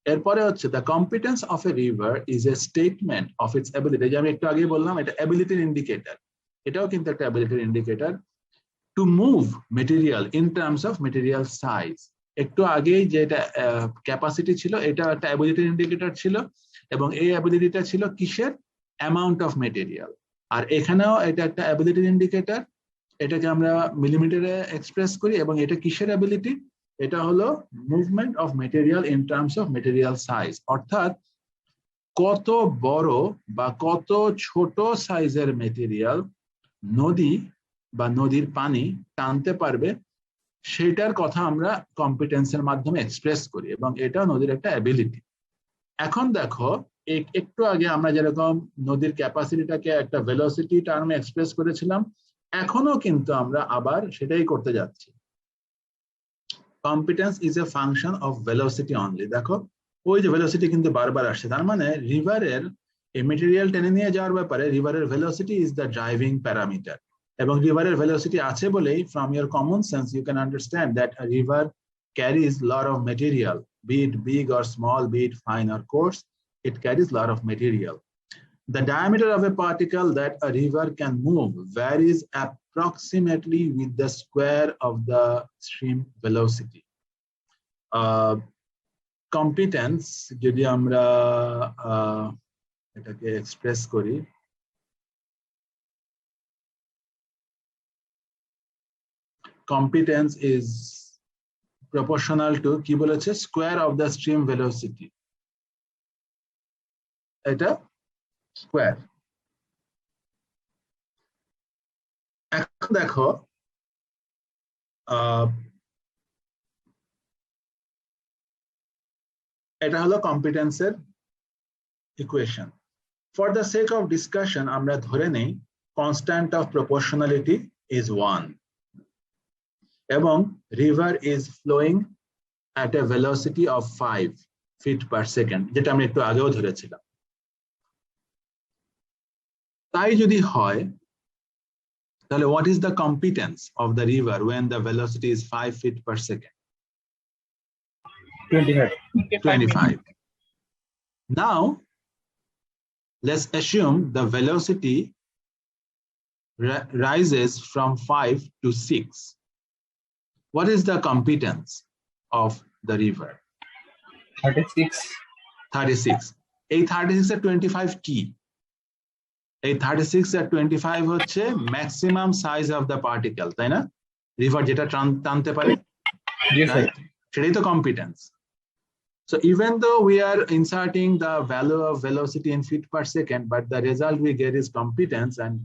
এরপরে হচ্ছে the competence of a river is a statement of its ability. যে আমি একটু আগে বললাম এটা অ্যাবিলিটির ইন্ডিকেটর, এটাও কিন্তু একটা অ্যাবিলিটির indicator. To move material in terms of material size, একটু আগেই যেটা ক্যাপাসিটি ছিল এটা একটা অ্যাবিলিটির ইন্ডিকেটর ছিল, এবং এই অ্যাবিলিটিটা ছিল কিসের? Amount of material. আর এখানেও এটা একটা অ্যাবিলিটির ইন্ডিকেটর, এটাকে আমরা মিলিমিটারে এক্সপ্রেস করি, এবং এটা কিসের অ্যাবিলিটি? এটা হলো movement of material in terms of material size, অর্থাৎ কত বড় বা কত ছোট সাইজের মেটেরিয়াল নদী বা নদীর পানি টানতে পারবে সেটার কথা আমরা কম্পিটেন্সের মাধ্যমে এক্সপ্রেস করি, এবং এটা নদীর একটা অ্যাবিলিটি। এখন দেখো একটু আগে আমরা যেরকম নদীর ক্যাপাসিটিটাকে একটা ভেলোসিটি টার্মে এক্সপ্রেস করেছিলাম, এখনো কিন্তু আমরা আবার সেটাই করতে যাচ্ছি। Competence is a function of velocity only. দেখো ওই যে ভেলোসিটি কিন্তু বারবার আসছে, তার মানে রিভারের এই মেটেরিয়াল টেনে নিয়ে যাওয়ার ব্যাপারে রিভারের velocity is the driving parameter. এবং রিভারের ভেলোসিটি আছে বলেই from your common sense you can understand that a river carries lot of material, be it big or small, be it fine or coarse, it carries lot of material. The diameter of a particle that a river can move varies approximately with the square of the stream velocity. Competence যদি আমরা এটাকে এক্সপ্রেস করি, competence is proportional to কি বলেছে? square of the stream velocity, এটা স্কয়ার। এখন দেখো এটা হলো কম্পিটেন্সের equation. For the sake of discussion আমরা ধরে নেই কনস্ট্যান্ট অফ প্রপোর্শনালিটি ইজ 1 এবং river is flowing at a velocity of 5 feet per second, যেটা আমি একটু আগেও ধরেছিলাম। তাই যদি হয় তাহলে what is the competence of the river when the velocity is 5 feet per second? 25. Now let's assume the velocity rises from 5 to 6. What is the competence of the river? 36. এই 36 এর 25 কি? এই 36 এর 25 হচ্ছে maximum size of the particle, তাই না? রিভার যেটা টানতে পারে, সেটাই তো competence. So even though we are inserting the value of velocity in feet per second, but the result we get is competence, and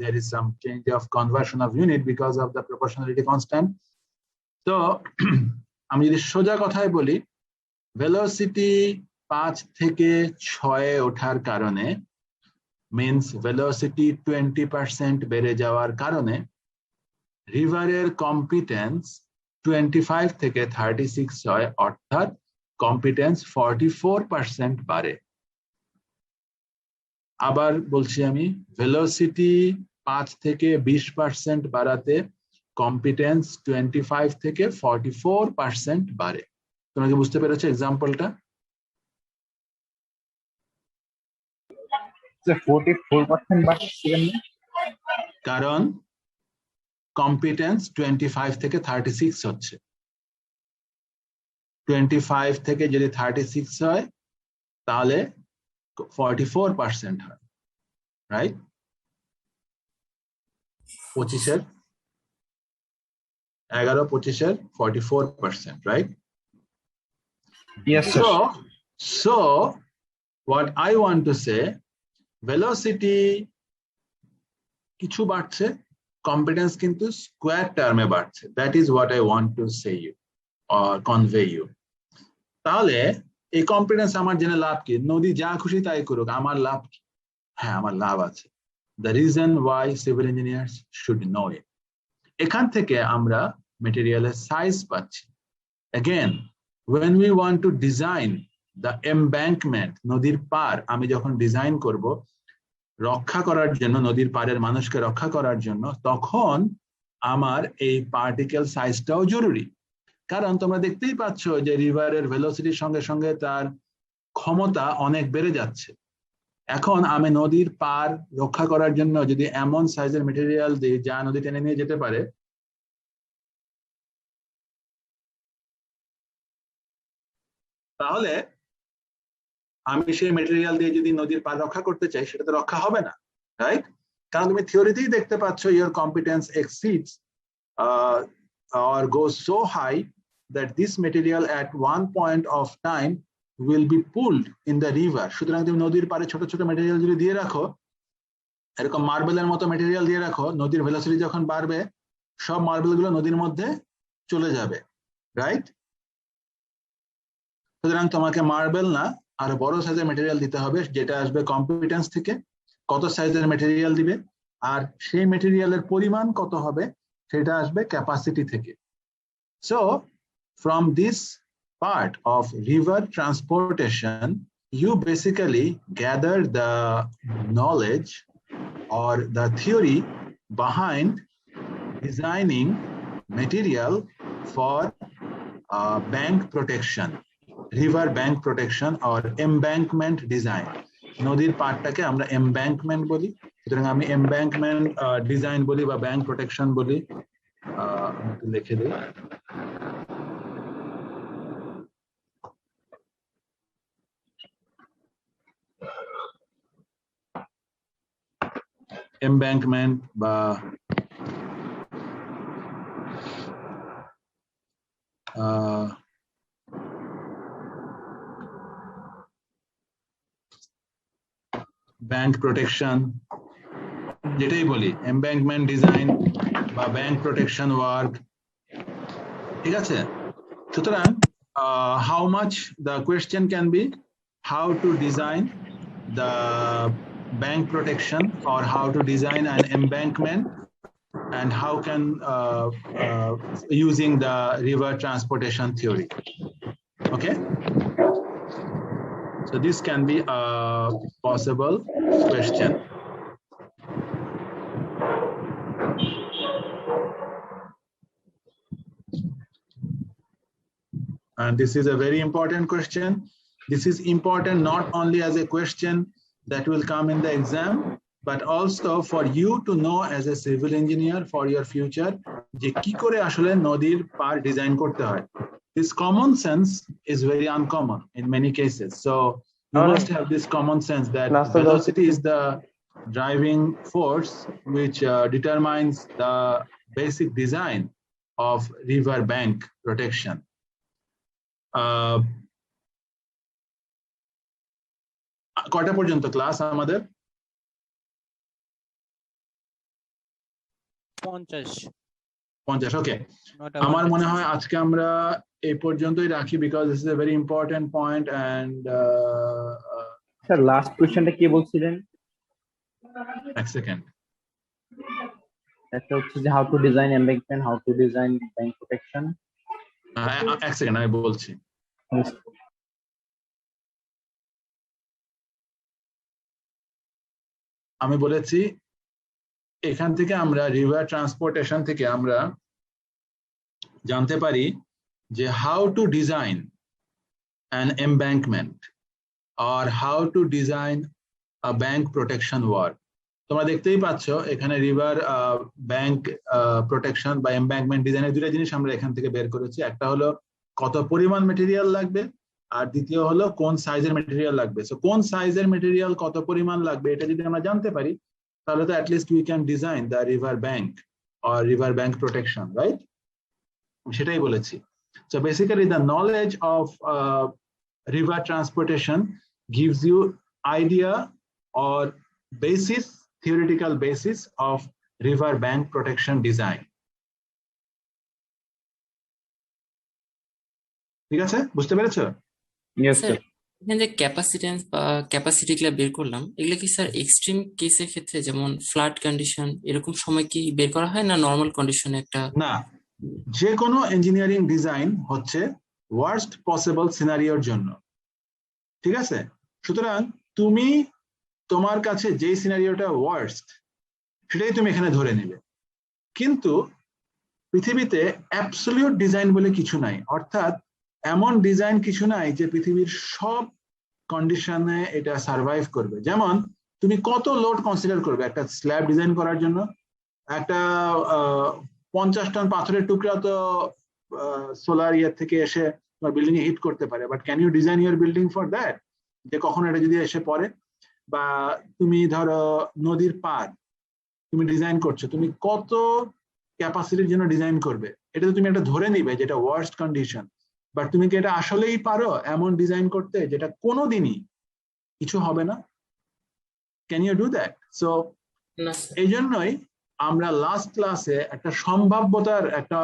there is some change of conversion of unit because of the proportionality constant. So আমি যদি সোজা কথায় বলি, ভেলোসিটি 5 থেকে 6 ওঠার কারণে means velocity 20% বেড়ে যাওয়ার কারণে রিভারের কম্পিটেন্স 25 থেকে 36 হয়, অর্থাৎ কম্পিটেন্স 44% বাড়ে। আবার বলছি আমি, ভেলোসিটি 5 থেকে 20% বাড়াতে কম্পিটেন্স 25 থেকে 44% বাড়ে। তোমরা কি বুঝতে পেরেছো এক্সাম্পলটা? 44% বাড়ছে কারণ কম্পিটেন্স 25 থেকে 36 হচ্ছে। 25 থেকে যদি 36 হয় তাহলে 44% হয়, রাইট? 25 এর 44%, right? Yes, sir. So what I want to say, velocity কিছু বাড়ছে, কম্পিটেন্স কিন্তু স্কয়ার টার্মে বাড়ছে। That is what I want to say you or convey you. তাহলে এই কম্পিটেন্স আমার জেনে লাভ কি? নদী যা খুশি তাই করুক, আমার লাভ কি? হ্যাঁ, আমার লাভ আছে। The reason why civil engineers should know it. এখান থেকে আমরা মেটেরিয়ালের সাইজ পাচ্ছি। Again, when we want to design the embankment, নদীর পার আমি যখন ডিজাইন করব রক্ষা করার জন্য, নদীর পাড়ের মানুষকে রক্ষা করার জন্য, তখন আমার এই পার্টিকেল সাইজটাও জরুরি। কারণ তোমরা দেখতেই পাচ্ছ যে রিভারের ভেলোসিটির সঙ্গে সঙ্গে তার ক্ষমতা অনেক বেড়ে যাচ্ছে। এখন আমি নদীর পার রক্ষা করার জন্য যদি এমন সাইজের মেটেরিয়াল দিই যা নদী টেনে নিয়ে যেতে পারে, তাহলে আমি সেই মেটেরিয়াল দিয়ে যদি নদীর পার রক্ষা করতে চাই, সেটা তো রক্ষা হবে না, রাইট? কারণ তুমি থিওরিতেই দেখতে পাচ্ছ your competence exceeds or goes so high that this material at one point of time will be pulled in the river. সুতরাং তুমি নদীর পাড়ে ছোট ছোট মেটেরিয়াল যদি দিয়ে রাখো, এরকম মার্বেলের মতো মেটেরিয়াল দিয়ে রাখো, নদীর ভেলোসিটি যখন বাড়বে সব মার্বেল গুলো নদীর মধ্যে চলে যাবে, রাইট? সুতরাং তোমাকে মার্বেল না, আরো বড় সাইজের মেটেরিয়াল দিতে হবে, যেটা আসবে কম্পিটেন্স থেকে। কত সাইজের মেটেরিয়াল দিবে আর সেই মেটেরিয়ালের পরিমাণ কত হবে সেটা আসবে ক্যাপাসিটি থেকে। So from this part of river transportation, you basically gather the knowledge or the theory behind designing material for bank protection, river bank protection or embankment design. নদীর পাড়টাকে আমরা embankment বলি, সুতরাং আমি embankment ডিজাইন বলি বা ব্যাংক প্রোটেকশন বলি। একটু লিখে দিই। embankment বা ব্যাংক প্রোটেকশন, যেটাই বলি এমব্যাঙ্কমেন্ট ডিজাইন বা ব্যাংক প্রোটেকশন ওয়ার্ক, ঠিক আছে? সুতরাং how much the question can be how to design the bank protection or how to design an embankment and how can using the river transportation theory. Okay, so this can be a possible question. And this is a very important question. This is important not only as a question that will come in the exam, but also for you to know as a civil engineer for your future যে কি করে আসলে নদীর পার ডিজাইন করতে হয়। This common sense is very uncommon in many cases, so you must have this common sense that velocity is the driving force which determines the basic design of river bank protection. কয়টা পর্যন্ত ক্লাস আমাদের? 50। ওকে, আমার মনে হয় আজকে আমরা এই পর্যন্তই রাখি, because this is a very important point. And sir last কোশ্চেনটা কি বলছিলেন? এক সেকেন্ড। একটা হচ্ছে যে how to design embankment, how to design bank protection. এক সেকেন্ড আমি বলছি। আমি বলেছি এখান থেকে আমরা রিভার ট্রান্সপোর্টেশন থেকে আমরা জানতে পারি যে how to design an embankment আর how to design a bank protection work. তোমরা দেখতেই পাচ্ছ এখানে রিভার ব্যাংক প্রোটেকশন বা এমব্যাঙ্কমেন্ট ডিজাইনের দুটো জিনিস আমরা এখান থেকে বের করেছি। একটা হলো কত পরিমাণ মেটেরিয়াল লাগবে, আর দ্বিতীয় হলো কোন সাইজের মেটেরিয়াল লাগবে। সো কোন সাইজের মেটেরিয়াল কত পরিমাণ লাগবে এটা যদি আমরা জানতে পারি, তাহলে তো at least we can design the river bank or river bank protection, right? সেটাই বলেছি। So basically the knowledge of river transportation gives you idea or basis, theoretical basis of river bank protection design. ঠিক আছে, বুঝতে পেরেছো? Yes sir. এখানে যে ক্যাপাসিটেন্স বা ক্যাপাসিটি গুলো বের করলাম, এগুলো কি স্যার এক্সট্রিম কেসের ক্ষেত্রে যেমন ফ্লাড কন্ডিশন এরকম সময় কি বের করা হয়, না নরমাল কন্ডিশনে একটা? না, যে কোনো ইঞ্জিনিয়ারিং ডিজাইন হচ্ছে ওয়ার্স্ট পসিবল সিনারিওর জন্য। ঠিক আছে? সুতরাং তুমি তোমার কাছে যে সিনারিওটা ওয়ার্স্ট সেটাই তুমি এখানে ধরে নেবে, কিন্তু পৃথিবীতে অ্যাবসলিউট ডিজাইন বলে কিছু নাই, অর্থাৎ এমন ডিজাইন কিছু নাই যে পৃথিবীর সব কন্ডিশনে এটা সার্ভাইভ করবে। যেমন তুমি কত লোড কনসিডার করবে একটা স্ল্যাব ডিজাইন করার জন্য? একটা 50 টন পাথরের টুকরা তো সোলার ইয়ার থেকে এসে তোমার বিল্ডিং এ হিট করতে পারে, but can you design your building for that, যে কখন এটা যদি এসে পড়ে? বা তুমি ধরো নদীর পাড় তুমি ডিজাইন করছো, তুমি কত ক্যাপাসিটির জন্য ডিজাইন করবে? এটা তো তুমি একটা ধরে নিবে যেটা ওয়ার্স্ট কন্ডিশন, বাট তুমি কি এটা আসলেই পারো এমন ডিজাইন করতে যেটা কোনোদিনই কিছু হবে না? Can you do that? So না স্যার। এই জন্যই আমরা লাস্ট ক্লাসে একটা সম্ভাব্যতার একটা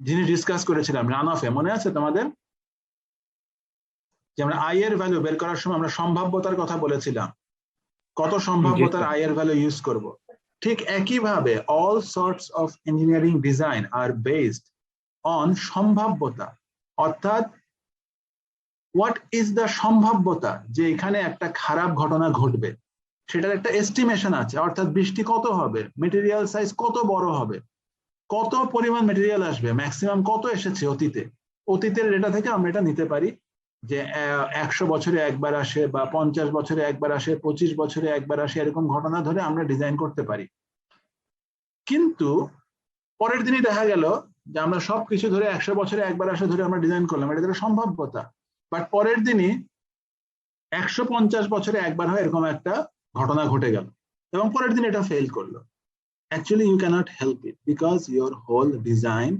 জিনিস ডিসকাস করেছিলাম রান অফে, মনে আছে তোমাদের? যে আমরা আই এর ভ্যালু বের করার সময় আমরা সম্ভাব্যতার কথা বলেছিলাম, কত সম্ভাব্যতার আই এর ভ্যালু ইউজ করব। ঠিক একইভাবে all sorts of engineering design are based on সম্ভাব্যতা, অর্থাৎ হোয়াট ইজ দ্য সম্ভাব্যতা যে এখানে একটা খারাপ ঘটনা ঘটবে, সেটার একটা এস্টিমেশন আছে, অর্থাৎ বৃষ্টি কত হবে, মেটেরিয়াল সাইজ কত বড় হবে, কত পরিমাণ মেটেরিয়াল আসবে, ম্যাক্সিমাম কত এসেছে অতীতের ডেটা থেকে আমরা এটা নিতে পারি যে 100 বছরে একবার আসে বা 50 বছরে একবার আসে, 25 বছরে একবার আসে, এরকম ঘটনা ধরে আমরা ডিজাইন করতে পারি। কিন্তু পরের দিনই দেখা গেল যে আমরা সবকিছু ধরে 100 বছরে একবার আসে ধরে আমরা ডিজাইন করলাম, এটা ধরে সম্ভাব্যতা, বাট পরের দিনই 150 বছরে একবার হয় এরকম একটা ঘটনা ঘটে গেল এবং পরের দিন এটা ফেল করলো। Actually, you cannot help it because your whole design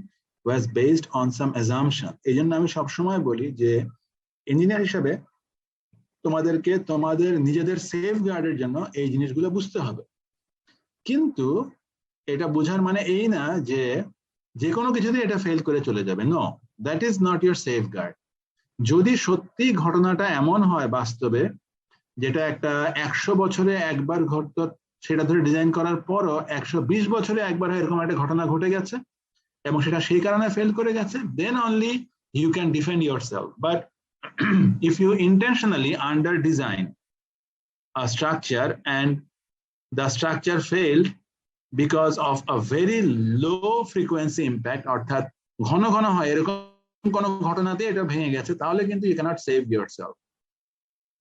was based on some assumption. এই জন্য আমি সবসময় বলি যে ইঞ্জিনিয়ার হিসেবে তোমাদেরকে তোমাদের নিজেদের সেফ গার্ডের জন্য এই জিনিসগুলো বুঝতে হবে, কিন্তু এটা বোঝার মানে এই না যে যে কোনো কিছুতে এটা ফেল করে চলে যাবে। No, that is not your safeguard. যদি সত্যি ঘটনাটা এমন হয় বাস্তবে যেটা একটা 100 বছরে একবার ঘটতো, সেটা ধরে ডিজাইন করার পরও 120 বছরে একবার এরকম একটা ঘটনা ঘটে গেছে এবং সেটা সেই কারণে ফেল করে গেছে, then only you can defend yourself. But if you intentionally under design a structure and the structure failed because of a very low frequency impact, অর্থাৎ ঘন ঘন হয় এরকম কোনো ঘটনাতে এটা ভেঙে গেছে, তাহলে কিন্তু you cannot save yourself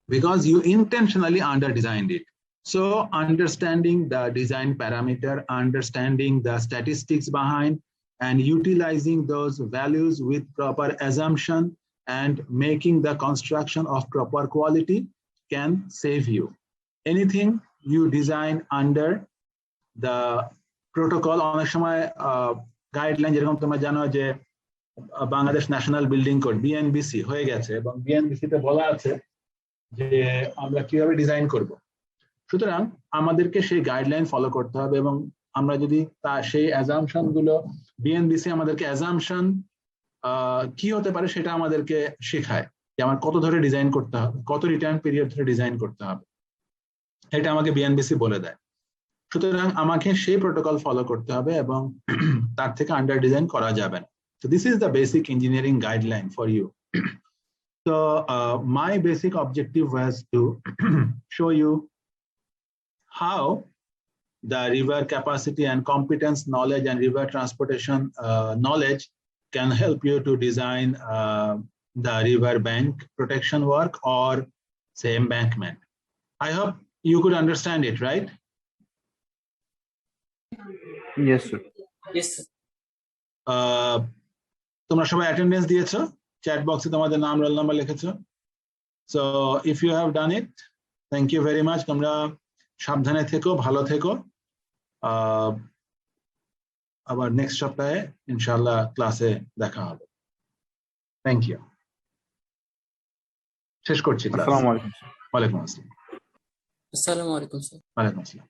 because you intentionally under designed it. So understanding the design parameter, understanding the statistics behind, and utilizing those values with proper assumption and making the construction of proper quality can save you. Anything you design under the protocol, অনেক সময় গাইডলাইন, যেরকম তোমরা জানো যে Bangladesh national building code BNBC হয়ে গেছে এবং বিএনবিসি তে বলা আছে যে আমরা কিভাবে ডিজাইন করব। সুতরাং আমাদেরকে সেই গাইডলাইন ফলো করতে হবে এবং আমরা যদি সেই অ্যাজাম্পশন গুলো, বিএনবিসি আমাদেরকে অ্যাজাম্পশন কি হতে পারে সেটা আমাদেরকে শেখায় যে আমার কত ধরে ডিজাইন করতে হবে, কত রিটার্ন পিরিয়ড ধরে ডিজাইন করতে হবে, এটা আমাকে বিএনবিসি বলে দেয়। সুতরাং আমাকে সেই প্রোটোকল ফলো করতে হবে এবং তার থেকে আন্ডার ডিজাইন করা যাবে না। So this is the basic engineering guideline for you. So my basic objective was to show you how the river capacity and competence knowledge and river transportation knowledge can help you to design the river bank protection work or say embankment. I hope you could understand it, right? Yes, sir. Yes, sir. তোমরা সবাই অ্যাটেন্ডেন্স দিয়েছো, চ্যাট বক্সে তোমাদের নাম রোল নাম্বার লিখেছো। So if you have done it, thank you very much. তোমরা সাবধানে থেকো, ভালো থেকো। আবার নেক্সট সপ্তাহে ইনশাআল্লাহ ক্লাসে দেখা হবে। Thank you. শেষ করছি ক্লাস। আসসালামু আলাইকুম, স্যার। ওয়ালাইকুম আসসালাম। আসসালামু আলাইকুম স্যার। ওয়ালাইকুম আসসালাম।